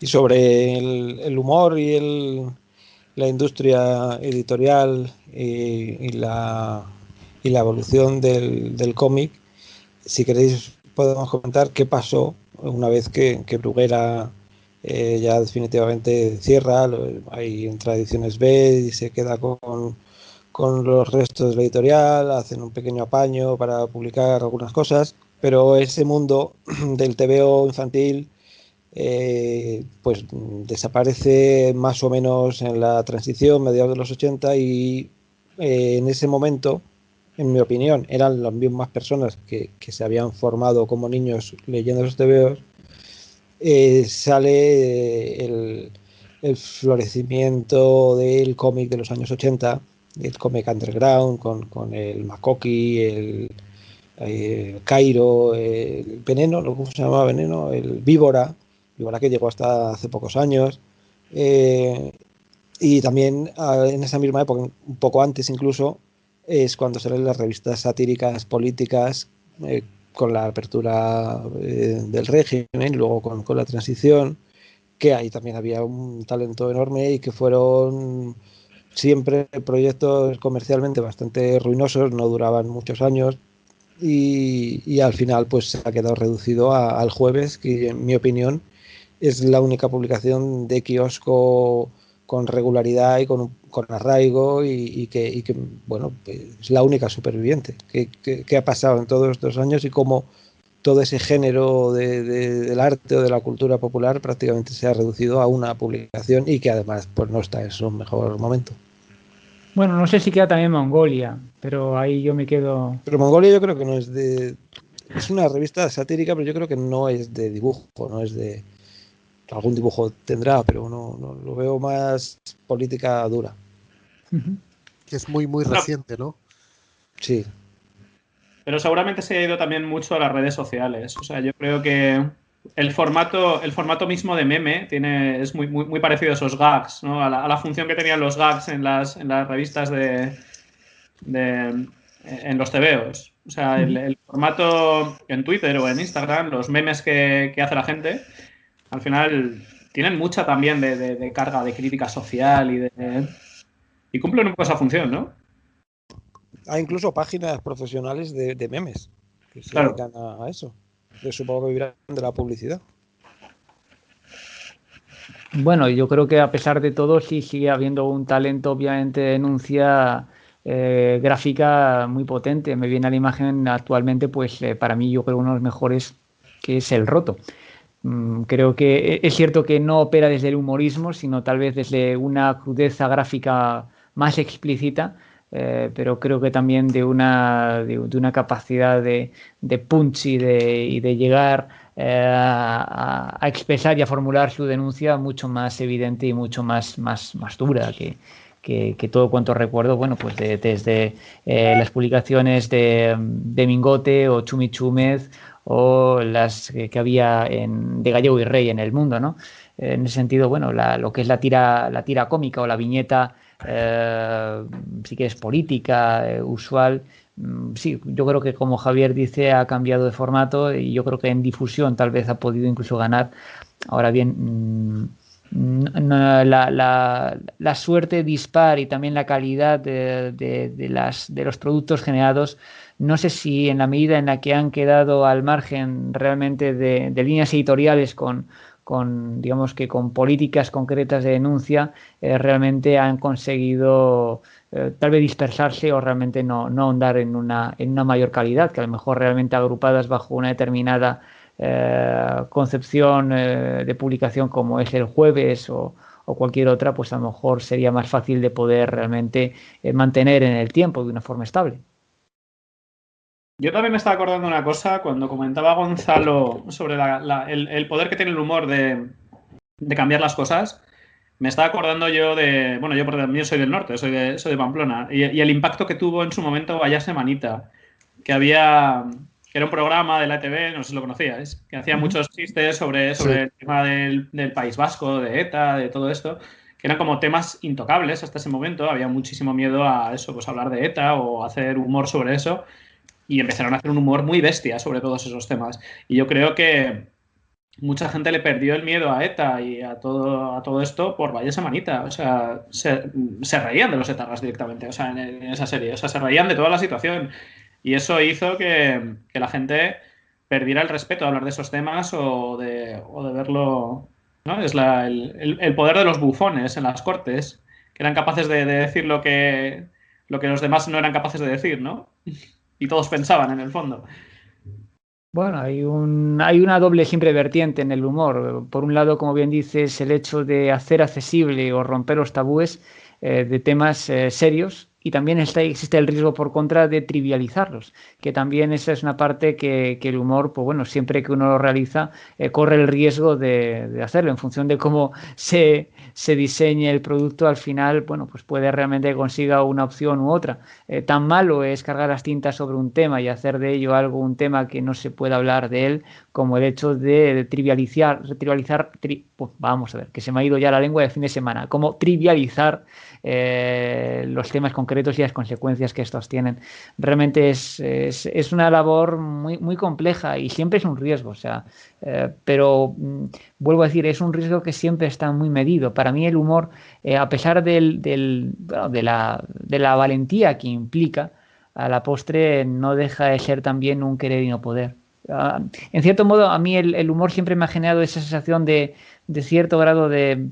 Y sobre el humor y la industria editorial y la evolución del cómic, si queréis podemos comentar qué pasó una vez que Bruguera ya definitivamente cierra, hay entra Ediciones B y se queda con los restos de la editorial, hacen un pequeño apaño para publicar algunas cosas, pero ese mundo del TVO infantil pues desaparece más o menos en la transición, mediados de los 80 y en ese momento, en mi opinión, eran las mismas personas que se habían formado como niños leyendo los TVOs, sale el florecimiento del cómic de los años 80, el cómic underground con el Makoki, el Cairo, el Veneno, ¿cómo se llamaba Veneno? El Víbora que llegó hasta hace pocos años, y también en esa misma época, un poco antes incluso, es cuando salen las revistas satíricas políticas con la apertura del régimen, luego con la transición, que ahí también había un talento enorme y que fueron siempre proyectos comercialmente bastante ruinosos, no duraban muchos años. Y al final pues se ha quedado reducido al Jueves, que en mi opinión es la única publicación de kiosco con regularidad y con arraigo y que bueno, pues es la única superviviente que ha pasado en todos estos años y cómo todo ese género del arte o de la cultura popular prácticamente se ha reducido a una publicación y que además pues no está en su mejor momento. Bueno, no sé si queda también Mongolia, pero ahí yo me quedo... Pero Mongolia yo creo que no es de... Es una revista satírica, pero yo creo que no es de dibujo, no es de... Algún dibujo tendrá, pero no lo veo más política dura. Que es muy, muy reciente, ¿no? Sí. pero seguramente se ha ido también mucho a las redes sociales. O sea, yo creo que el formato mismo de meme es muy parecido a esos gags, ¿no? A la función que tenían los gags en las revistas en los tebeos. O sea, el formato en Twitter o en Instagram, los memes que hace la gente, al final tienen mucha también de carga de crítica social y cumplen un poco esa función, ¿no? Hay incluso páginas profesionales de memes que se Claro. dedican a eso. Yo supongo que vivirán de la publicidad. Bueno, yo creo que a pesar de todo sí sigue habiendo un talento, obviamente, de denuncia gráfica muy potente. Me viene a la imagen actualmente, pues para mí yo creo uno de los mejores, que es El Roto. Creo que es cierto que no opera desde el humorismo, sino tal vez desde una crudeza gráfica más explícita, pero creo que también de una capacidad de punch y de llegar a expresar y a formular su denuncia mucho más evidente y mucho más dura que todo cuanto recuerdo, bueno, pues desde las publicaciones de Mingote o Chumi Chúmez o las que había de Gallego y Rey en El Mundo, ¿no? En ese sentido, bueno, lo que es la tira cómica o la viñeta, sí que es política, usual. Sí, yo creo que como Javier dice ha cambiado de formato y yo creo que en difusión tal vez ha podido incluso ganar. Ahora bien, la suerte dispar y también la calidad de los productos generados, no sé si en la medida en la que han quedado al margen realmente de líneas editoriales digamos que con políticas concretas de denuncia, realmente han conseguido tal vez dispersarse o realmente no ahondar en una mayor calidad, que a lo mejor realmente agrupadas bajo una determinada concepción de publicación como es El Jueves o cualquier otra, pues a lo mejor sería más fácil de poder realmente mantener en el tiempo de una forma estable. Yo también me estaba acordando una cosa cuando comentaba Gonzalo sobre el poder que tiene el humor de cambiar las cosas. Me estaba acordando yo bueno, yo también soy del norte, soy de Pamplona, y el impacto que tuvo en su momento Vaya Semanita, que era un programa de la ETV, no sé si lo conocíais, que hacía muchos chistes sobre el tema del País Vasco, de ETA, de todo esto, que eran como temas intocables hasta ese momento. Había muchísimo miedo a eso, pues hablar de ETA o hacer humor sobre eso, y empezaron a hacer un humor muy bestia sobre todos esos temas. Y yo creo que mucha gente le perdió el miedo a ETA y a todo esto por Vaya Semanita. O sea, se reían de los etarras directamente, o sea, en esa serie. O sea, se reían de toda la situación. Y eso hizo que la gente perdiera el respeto a hablar de esos temas o de verlo, ¿no? Es el poder de los bufones en las cortes, que eran capaces de decir lo que los demás no eran capaces de decir, ¿no? Y todos pensaban en el fondo. Bueno, hay una doble siempre vertiente en el humor. Por un lado, como bien dices, el hecho de hacer accesible o romper los tabúes de temas serios, y también existe el riesgo por contra de trivializarlos, que también esa es una parte que el humor, pues bueno, siempre que uno lo realiza, corre el riesgo de hacerlo. En función de cómo se diseñe el producto, al final, bueno, pues puede realmente que consiga una opción u otra. Tan malo es cargar las tintas sobre un tema y hacer de ello un tema que no se puede hablar de él, como el hecho de trivializar, pues vamos a ver, que se me ha ido ya la lengua de fin de semana, como trivializar los temas concretos y las consecuencias que estos tienen. Realmente es una labor muy compleja y siempre es un riesgo, o sea, pero vuelvo a decir, es un riesgo que siempre está muy medido. Para mí el humor, a pesar de la valentía que implica, a la postre no deja de ser también un querer y no poder. En cierto modo, a mí el humor siempre me ha generado esa sensación de cierto grado de,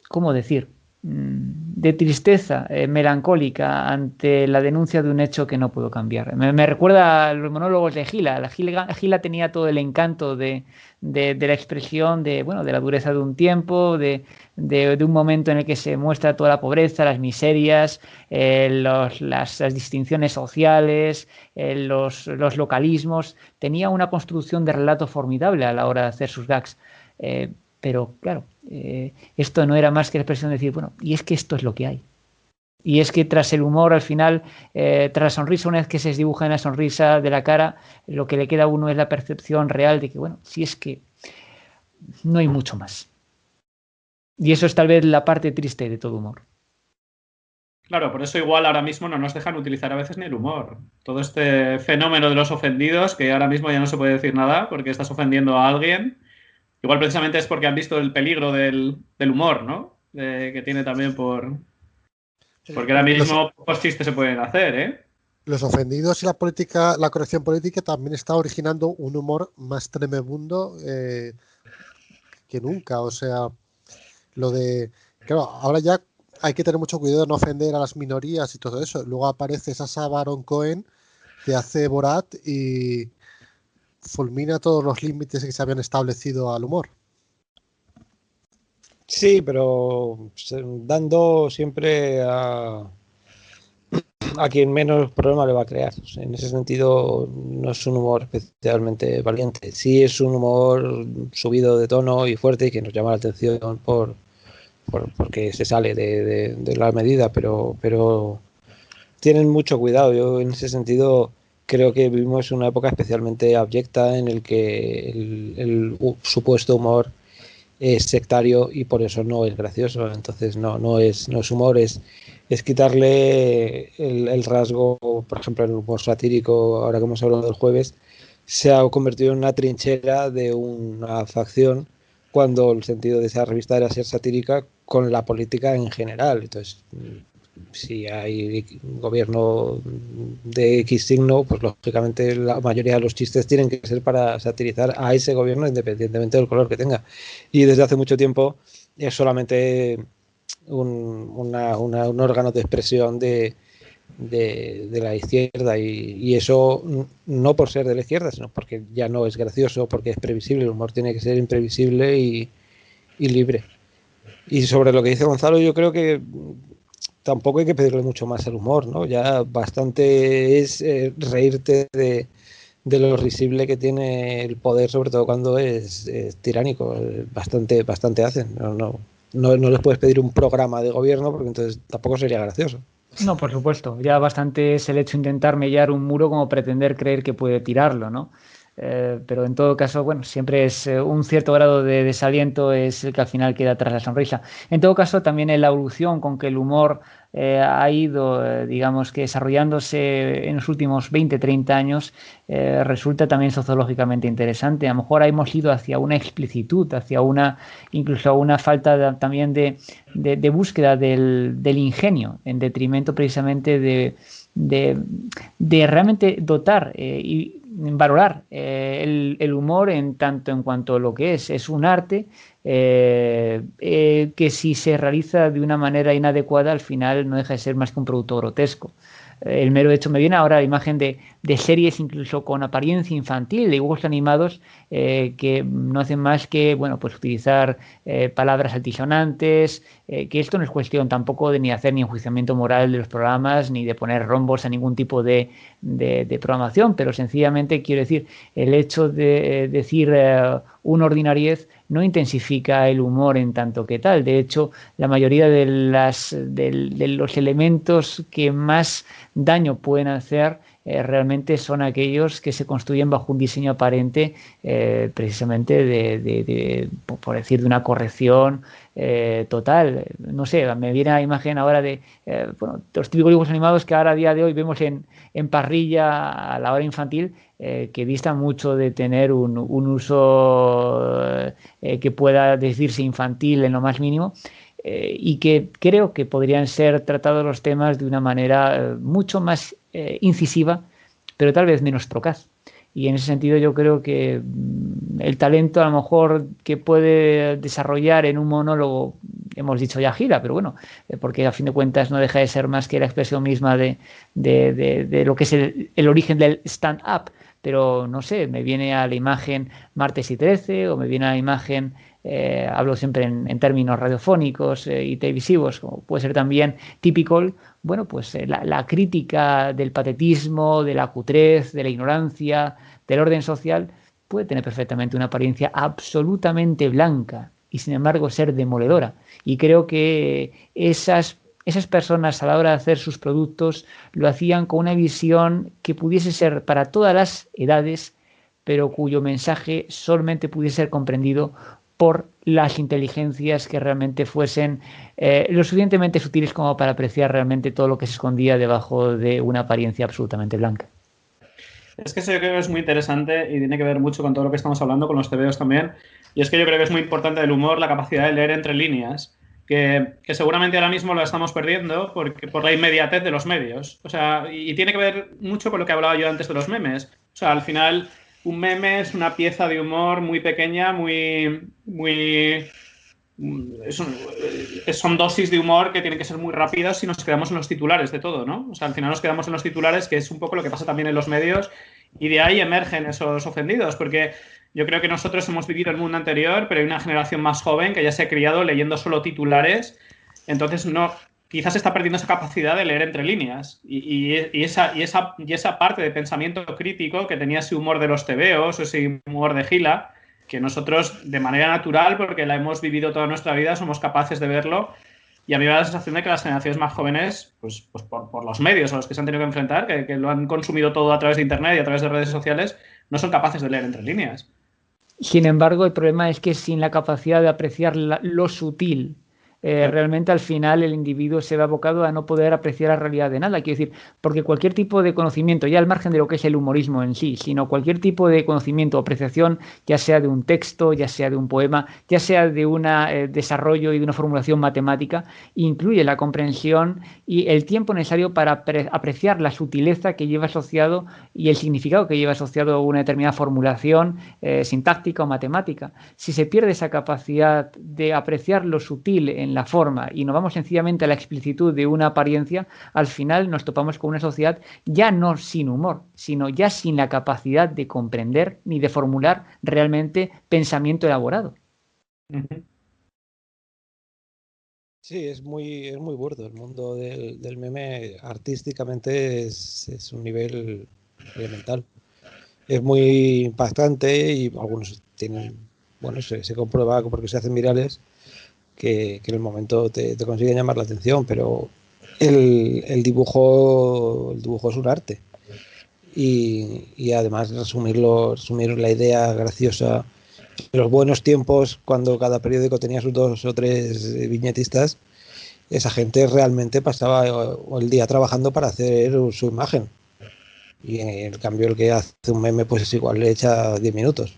¿cómo decir?, de tristeza melancólica ante la denuncia de un hecho que no puedo cambiar. Me recuerda a los monólogos de Gila. Gila tenía todo el encanto de la expresión de la dureza de un tiempo, de un momento en el que se muestra toda la pobreza, las miserias, las distinciones sociales, los localismos. Tenía una construcción de relato formidable a la hora de hacer sus gags. Pero claro, esto no era más que la expresión de decir, bueno, y es que esto es lo que hay. Y es que tras el humor, al final, tras la sonrisa, una vez que se desdibuja en la sonrisa de la cara, lo que le queda a uno es la percepción real de que, bueno, si es que no hay mucho más. Y eso es tal vez la parte triste de todo humor. Claro, por eso igual ahora mismo no nos dejan utilizar a veces ni el humor. Todo este fenómeno de los ofendidos, que ahora mismo ya no se puede decir nada porque estás ofendiendo a alguien, igual precisamente es porque han visto el peligro del humor, ¿no? Que tiene también porque ahora mismo pocos chistes se pueden hacer, ¿eh? Los ofendidos y la política, la corrección política también está originando un humor más tremebundo que nunca. O sea, lo de... Claro, ahora ya hay que tener mucho cuidado de no ofender a las minorías y todo eso. Luego aparece Sacha Baron Cohen que hace Borat y fulmina todos los límites que se habían establecido al humor. Sí, pero dando siempre a quien menos problema le va a crear. O sea, en ese sentido no es un humor especialmente valiente. Sí es un humor subido de tono y fuerte y que nos llama la atención porque se sale de la medida, pero tienen mucho cuidado. Yo en ese sentido creo que vivimos una época especialmente abyecta en el que el supuesto humor es sectario y por eso no es gracioso. Entonces no es humor, es quitarle el rasgo. Por ejemplo, el humor satírico, ahora que hemos hablado del jueves, se ha convertido en una trinchera de una facción cuando el sentido de esa revista era ser satírica con la política en general. Entonces, si hay gobierno de X signo, pues lógicamente la mayoría de los chistes tienen que ser para satirizar a ese gobierno independientemente del color que tenga. Y desde hace mucho tiempo es solamente un órgano de expresión de la izquierda y eso no por ser de la izquierda, sino porque ya no es gracioso, porque es previsible. El humor tiene que ser imprevisible y libre. Y sobre lo que dice Gonzalo, yo creo que tampoco hay que pedirle mucho más al humor, ¿no? Ya bastante es reírte de lo risible que tiene el poder, sobre todo cuando es tiránico. Bastante hacen. No les puedes pedir un programa de gobierno porque entonces tampoco sería gracioso. No, por supuesto. Ya bastante es el hecho de intentar mellar un muro como pretender creer que puede tirarlo, ¿no? Pero en todo caso, bueno, siempre es un cierto grado de desaliento es el que al final queda tras la sonrisa. En todo caso, también en la evolución con que el humor ha ido, digamos que desarrollándose en los últimos 20, 30 años, resulta también sociológicamente interesante. A lo mejor hemos ido hacia una explicitud, hacia incluso una falta también de búsqueda del ingenio, en detrimento precisamente de realmente dotar y valorar el humor en tanto en cuanto lo que es un arte que si se realiza de una manera inadecuada al final no deja de ser más que un producto grotesco. El mero hecho, me viene ahora la imagen de series incluso con apariencia infantil, de dibujos animados que no hacen más que, bueno, pues utilizar palabras altisonantes, que esto no es cuestión tampoco de ni hacer ni enjuiciamiento moral de los programas, ni de poner rombos a ningún tipo de programación, pero sencillamente quiero decir, el hecho de decir una ordinariez no intensifica el humor en tanto que tal. De hecho, la mayoría de los elementos que más daño pueden hacer realmente son aquellos que se construyen bajo un diseño aparente precisamente por decir, de una corrección total. No sé, me viene la imagen ahora de los típicos dibujos animados que ahora a día de hoy vemos en parrilla a la hora infantil, que distan mucho de tener un uso que pueda decirse infantil en lo más mínimo. Y que creo que podrían ser tratados los temas de una manera mucho más incisiva, pero tal vez menos procaz. Y en ese sentido yo creo que el talento a lo mejor que puede desarrollar en un monólogo, hemos dicho ya gira, pero bueno, porque a fin de cuentas no deja de ser más que la expresión misma de lo que es el origen del stand-up. Pero no sé, me viene a la imagen Martes y 13 o me viene a la imagen... hablo siempre en términos radiofónicos y televisivos, como puede ser también Typical, bueno, pues la crítica del patetismo, de la cutrez, de la ignorancia, del orden social, puede tener perfectamente una apariencia absolutamente blanca y sin embargo ser demoledora. Y creo que ese esas personas a la hora de hacer sus productos lo hacían con una visión que pudiese ser para todas las edades, pero cuyo mensaje solamente pudiese ser comprendido por las inteligencias que realmente fuesen lo suficientemente sutiles como para apreciar realmente todo lo que se escondía debajo de una apariencia absolutamente blanca. Es que eso yo creo que es muy interesante y tiene que ver mucho con todo lo que estamos hablando, con los tebeos también. Y es que yo creo que es muy importante del humor la capacidad de leer entre líneas, que seguramente ahora mismo lo estamos perdiendo por la inmediatez de los medios. O sea, y tiene que ver mucho con lo que hablaba yo antes de los memes. O sea, al final un meme es una pieza de humor muy pequeña, son dosis de humor que tienen que ser muy rápidas si nos quedamos en los titulares de todo, ¿no? O sea, al final nos quedamos en los titulares, que es un poco lo que pasa también en los medios, y de ahí emergen esos ofendidos, porque yo creo que nosotros hemos vivido el mundo anterior, pero hay una generación más joven que ya se ha criado leyendo solo titulares, entonces quizás está perdiendo esa capacidad de leer entre líneas, y esa parte de pensamiento crítico que tenía ese humor de los tebeos, o ese humor de Gila, que nosotros de manera natural, porque la hemos vivido toda nuestra vida, somos capaces de verlo. Y a mí me da la sensación de que las generaciones más jóvenes, pues por los medios a los que se han tenido que enfrentar, que lo han consumido todo a través de Internet y a través de redes sociales, no son capaces de leer entre líneas. Sin embargo, el problema es que sin la capacidad de apreciar lo sutil, realmente al final el individuo se ve abocado a no poder apreciar la realidad de nada. Quiero decir, porque cualquier tipo de conocimiento, ya al margen de lo que es el humorismo en sí, sino cualquier tipo de conocimiento o apreciación, ya sea de un texto, ya sea de un poema, ya sea de un desarrollo y de una formulación matemática, incluye la comprensión y el tiempo necesario para apreciar la sutileza que lleva asociado y el significado que lleva asociado a una determinada formulación sintáctica o matemática. Si se pierde esa capacidad de apreciar lo sutil en la forma y nos vamos sencillamente a la explicitud de una apariencia, al final nos topamos con una sociedad ya no sin humor, sino ya sin la capacidad de comprender ni de formular realmente pensamiento elaborado. Sí, es muy burdo. El mundo del meme artísticamente es un nivel elemental. Es muy impactante y algunos tienen, bueno, se comprueba porque se hacen virales que en el momento te consiguen llamar la atención, pero el dibujo es un arte. Y además resumir la idea graciosa. En los buenos tiempos, cuando cada periódico tenía sus 2 o 3 viñetistas, esa gente realmente pasaba el día trabajando para hacer su imagen. Y en cambio el que hace un meme pues es igual, le echa 10 minutos.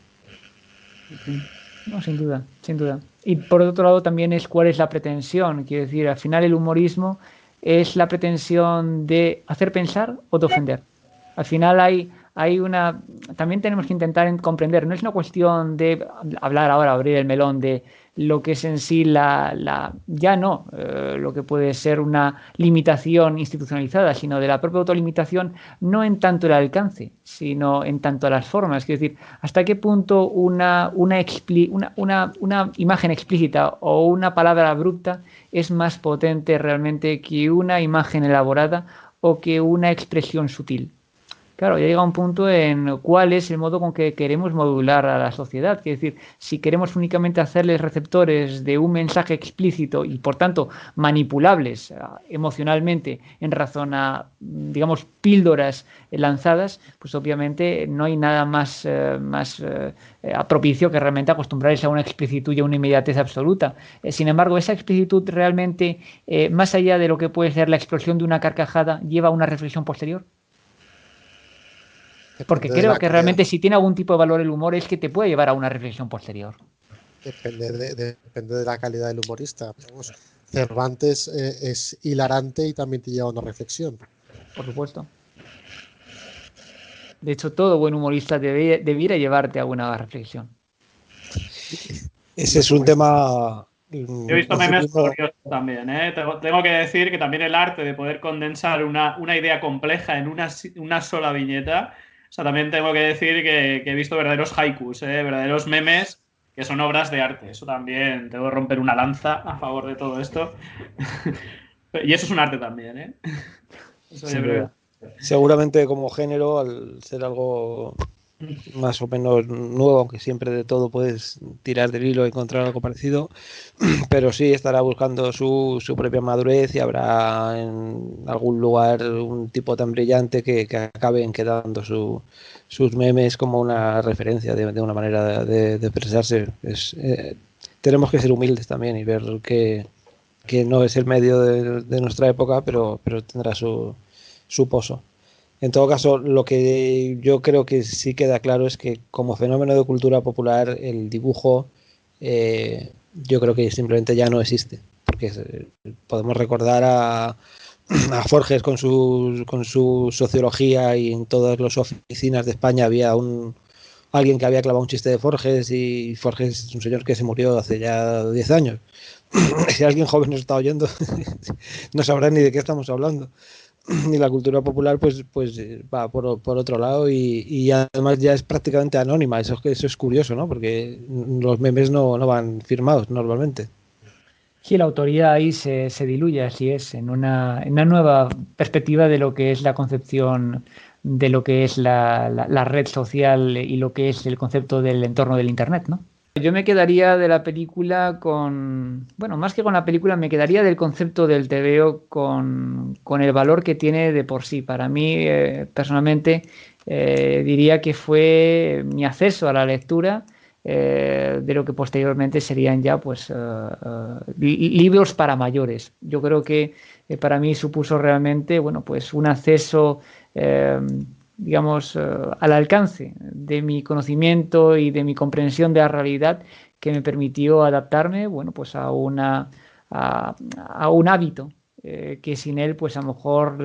No, sin duda, sin duda. Y por otro lado también es cuál es la pretensión. Quiero decir, al final el humorismo es la pretensión de hacer pensar o de ofender. Al final hay una... También tenemos que intentar comprender, no es una cuestión de hablar ahora, abrir el melón de lo que es en sí ya no lo que puede ser una limitación institucionalizada, sino de la propia autolimitación, no en tanto el alcance, sino en tanto a las formas. Es decir, hasta qué punto una imagen explícita o una palabra abrupta es más potente realmente que una imagen elaborada o que una expresión sutil. Claro, ya llega un punto en cuál es el modo con que queremos modular a la sociedad. Es decir, si queremos únicamente hacerles receptores de un mensaje explícito y, por tanto, manipulables emocionalmente en razón a, digamos, píldoras lanzadas, pues obviamente no hay nada más propicio que realmente acostumbrarse a una explicitud y a una inmediatez absoluta. Sin embargo, esa explicitud realmente, más allá de lo que puede ser la explosión de una carcajada, lleva a una reflexión posterior. Porque creo que realmente si tiene algún tipo de valor el humor es que te puede llevar a una reflexión posterior. Depende de la calidad del humorista. Vamos, Cervantes es hilarante y también te lleva a una reflexión. Por supuesto. De hecho, todo buen humorista debiera llevarte a una reflexión. Ese es un tema... Yo he visto memes curiosos también, ¿eh? Tengo que decir que también el arte de poder condensar una idea compleja en una sola viñeta. O sea, también tengo que decir que he visto verdaderos haikus, verdaderos memes que son obras de arte. Eso también, tengo que romper una lanza a favor de todo esto. Y eso es un arte también, ¿eh? Eso yo creo. Seguramente como género, al ser algo más o menos nuevo, aunque siempre de todo puedes tirar del hilo y encontrar algo parecido, pero sí estará buscando su propia madurez y habrá en algún lugar un tipo tan brillante que acaben quedando sus memes como una referencia de una manera de expresarse. Tenemos que ser humildes también y ver que no es el medio de nuestra época, pero tendrá su pozo. En todo caso, lo que yo creo que sí queda claro es que como fenómeno de cultura popular, el dibujo yo creo que simplemente ya no existe. Porque podemos recordar a Forges con su sociología, y en todas las oficinas de España había alguien que había clavado un chiste de Forges, y Forges es un señor que se murió hace ya 10 años. Si alguien joven nos está oyendo, no sabrá ni de qué estamos hablando. Y la cultura popular pues va por otro lado, y además ya es prácticamente anónima. Eso es curioso, ¿no? Porque los memes no van firmados normalmente. Sí, la autoría ahí se diluye, así es, en una nueva perspectiva de lo que es la concepción de lo que es la red social y lo que es el concepto del entorno del Internet, ¿no? Yo me quedaría de la película bueno, más que con la película, me quedaría del concepto del TVO con el valor que tiene de por sí. Para mí, personalmente, diría que fue mi acceso a la lectura de lo que posteriormente serían ya pues libros para mayores. Yo creo que para mí supuso realmente, bueno, pues un acceso digamos, al alcance de mi conocimiento y de mi comprensión de la realidad, que me permitió adaptarme, bueno, pues a un hábito que sin él, pues a lo mejor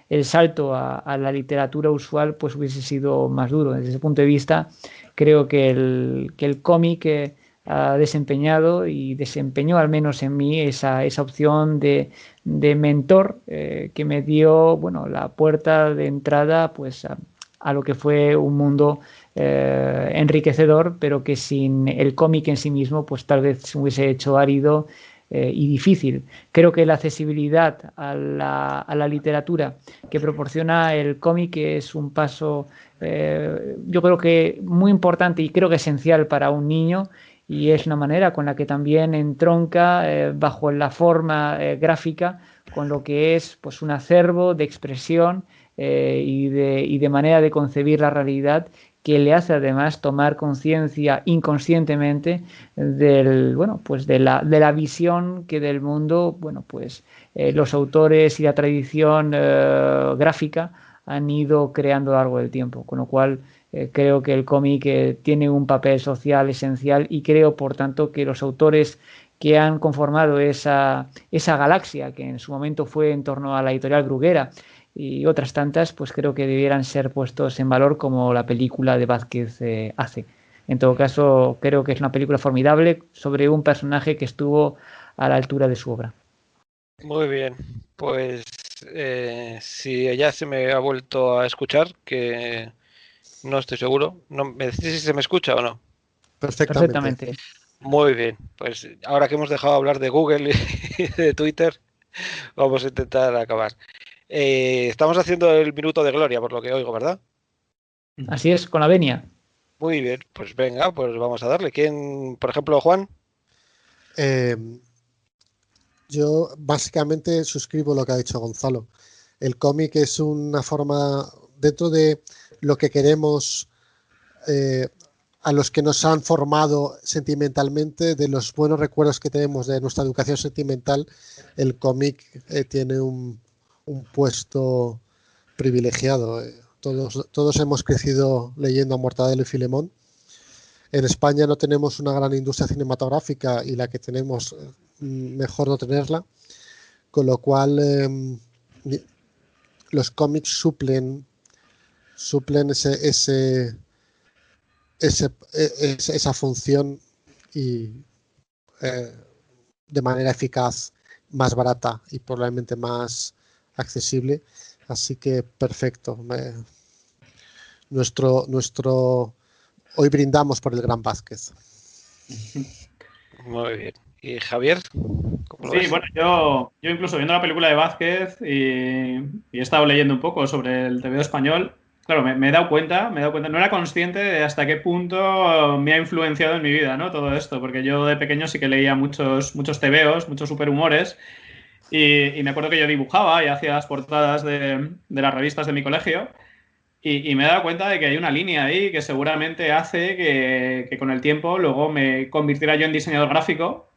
el salto a la literatura usual pues hubiese sido más duro. Desde ese punto de vista, creo que el cómic ha desempeñado y desempeñó al menos en mí esa opción de mentor que me dio, bueno, la puerta de entrada pues a lo que fue un mundo enriquecedor, pero que sin el cómic en sí mismo pues tal vez se hubiese hecho árido y difícil. Creo que la accesibilidad a la literatura que proporciona el cómic es un paso yo creo que muy importante y creo que esencial para un niño, y es una manera con la que también entronca bajo la forma gráfica con lo que es pues un acervo de expresión y de manera de concebir la realidad, que le hace además tomar conciencia inconscientemente bueno, pues de la visión que del mundo, bueno, pues los autores y la tradición gráfica han ido creando a lo largo del tiempo, con lo cual creo que el cómic tiene un papel social esencial, y creo, por tanto, que los autores que han conformado esa galaxia, que en su momento fue en torno a la editorial Bruguera y otras tantas, pues creo que debieran ser puestos en valor como la película de Vázquez hace. En todo caso, creo que es una película formidable sobre un personaje que estuvo a la altura de su obra. Muy bien, pues si ya se me ha vuelto a escuchar, que no estoy seguro. ¿Me decís si se me escucha o no? Perfectamente. Muy bien, pues ahora que hemos dejado hablar de Google y de Twitter, vamos a intentar acabar. Estamos haciendo el minuto de gloria, por lo que oigo, ¿verdad? Así es, con la venia. Muy bien, pues venga, pues vamos a darle. ¿Quién, por ejemplo, Juan? Yo básicamente suscribo lo que ha dicho Gonzalo. El cómic es una forma, dentro de lo que queremos, a los que nos han formado sentimentalmente, de los buenos recuerdos que tenemos de nuestra educación sentimental, el cómic tiene un puesto privilegiado. Todos hemos crecido leyendo a Mortadelo y Filemón. En España no tenemos una gran industria cinematográfica, y la que tenemos mejor no tenerla, con lo cual los cómics suplen esa función, y de manera eficaz, más barata y probablemente más accesible. Así que perfecto. Hoy brindamos por el gran Vázquez. Muy bien. ¿Y Javier? ¿Cómo lo ves? Bueno, yo incluso viendo la película de Vázquez y he estado leyendo un poco sobre el TVO español, claro, me he dado cuenta, no era consciente de hasta qué punto me ha influenciado en mi vida, ¿no? Todo esto, porque yo de pequeño sí que leía muchos tebeos, muchos superhumores, y me acuerdo que yo dibujaba y hacía las portadas de las revistas de mi colegio, y me he dado cuenta de que hay una línea ahí que seguramente hace que con el tiempo luego me convirtiera yo en diseñador gráfico,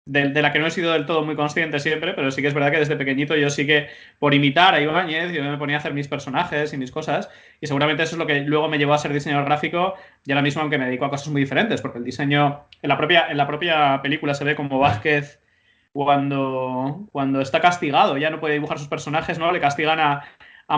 de la que no he sido del todo muy consciente siempre, pero sí que es verdad que desde pequeñito yo sí que, por imitar a Ibáñez, yo me ponía a hacer mis personajes y mis cosas, y seguramente eso es lo que luego me llevó a ser diseñador gráfico, y ahora mismo aunque me dedico a cosas muy diferentes, porque el diseño, en la propia película se ve como Vázquez cuando está castigado, ya no puede dibujar sus personajes, ¿no? Le castigan a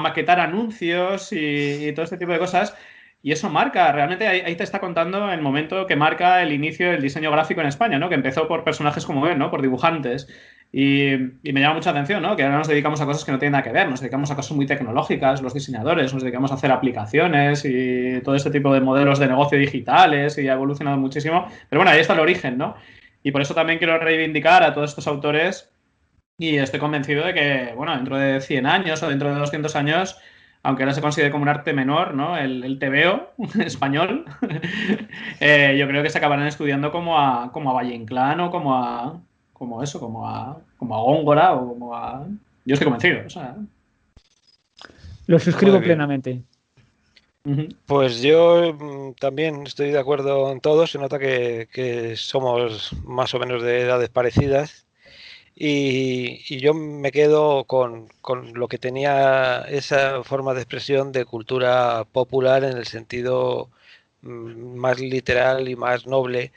maquetar anuncios y todo este tipo de cosas. Y eso marca, realmente ahí te está contando el momento que marca el inicio del diseño gráfico en España, ¿no? Que empezó por personajes como él, ¿no? Por dibujantes. Y me llama mucha atención, ¿no? Que ahora nos dedicamos a cosas que no tienen nada que ver, nos dedicamos a cosas muy tecnológicas, los diseñadores, nos dedicamos a hacer aplicaciones y todo este tipo de modelos de negocio digitales y ha evolucionado muchísimo. Pero bueno, ahí está el origen, ¿no? Y por eso también quiero reivindicar a todos estos autores y estoy convencido de que, bueno, dentro de 100 años o dentro de 200 años, aunque ahora se considere como un arte menor, ¿no? El tebeo español, yo creo que se acabarán estudiando como a Valle Inclán o como a Góngora o como a... Yo estoy convencido, o sea... Lo suscribo plenamente. Pues yo también estoy de acuerdo en todo. Se nota que somos más o menos de edades parecidas. Y yo me quedo con lo que tenía esa forma de expresión de cultura popular en el sentido más literal y más noble,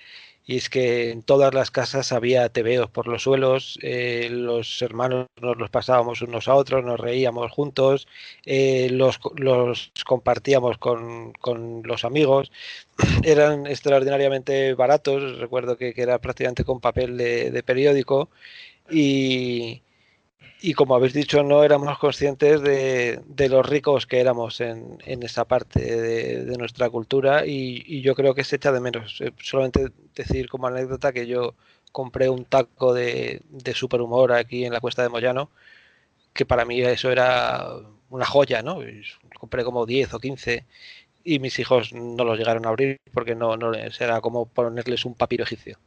y es que en todas las casas había tebeos por los suelos, los hermanos nos los pasábamos unos a otros, nos reíamos juntos, los compartíamos con los amigos, eran extraordinariamente baratos, recuerdo que era prácticamente con papel de periódico. Y como habéis dicho, no éramos conscientes de los ricos que éramos en esa parte de nuestra cultura, y yo creo que se echa de menos. Solamente decir como anécdota que yo compré un taco de superhumor aquí en la Cuesta de Moyano, que para mí eso era una joya, ¿no? Compré como 10 o 15 y mis hijos no los llegaron a abrir porque no era como ponerles un papiro egipcio.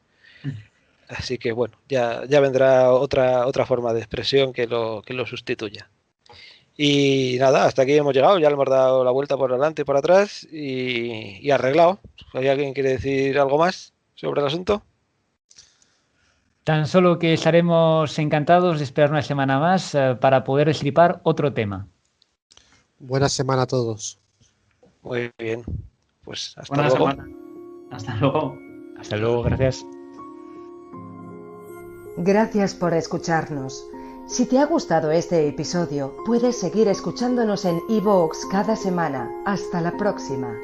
Así que bueno, ya vendrá otra forma de expresión que lo sustituya. Y nada, hasta aquí hemos llegado, ya le hemos dado la vuelta por delante y por atrás y arreglado. ¿Hay alguien que quiere decir algo más sobre el asunto? Tan solo que estaremos encantados de esperar una semana más para poder destripar otro tema. Buena semana a todos. Muy bien, pues hasta Buena luego. semana. Hasta luego. Hasta luego, gracias. Gracias por escucharnos. Si te ha gustado este episodio, puedes seguir escuchándonos en iVoox cada semana. Hasta la próxima.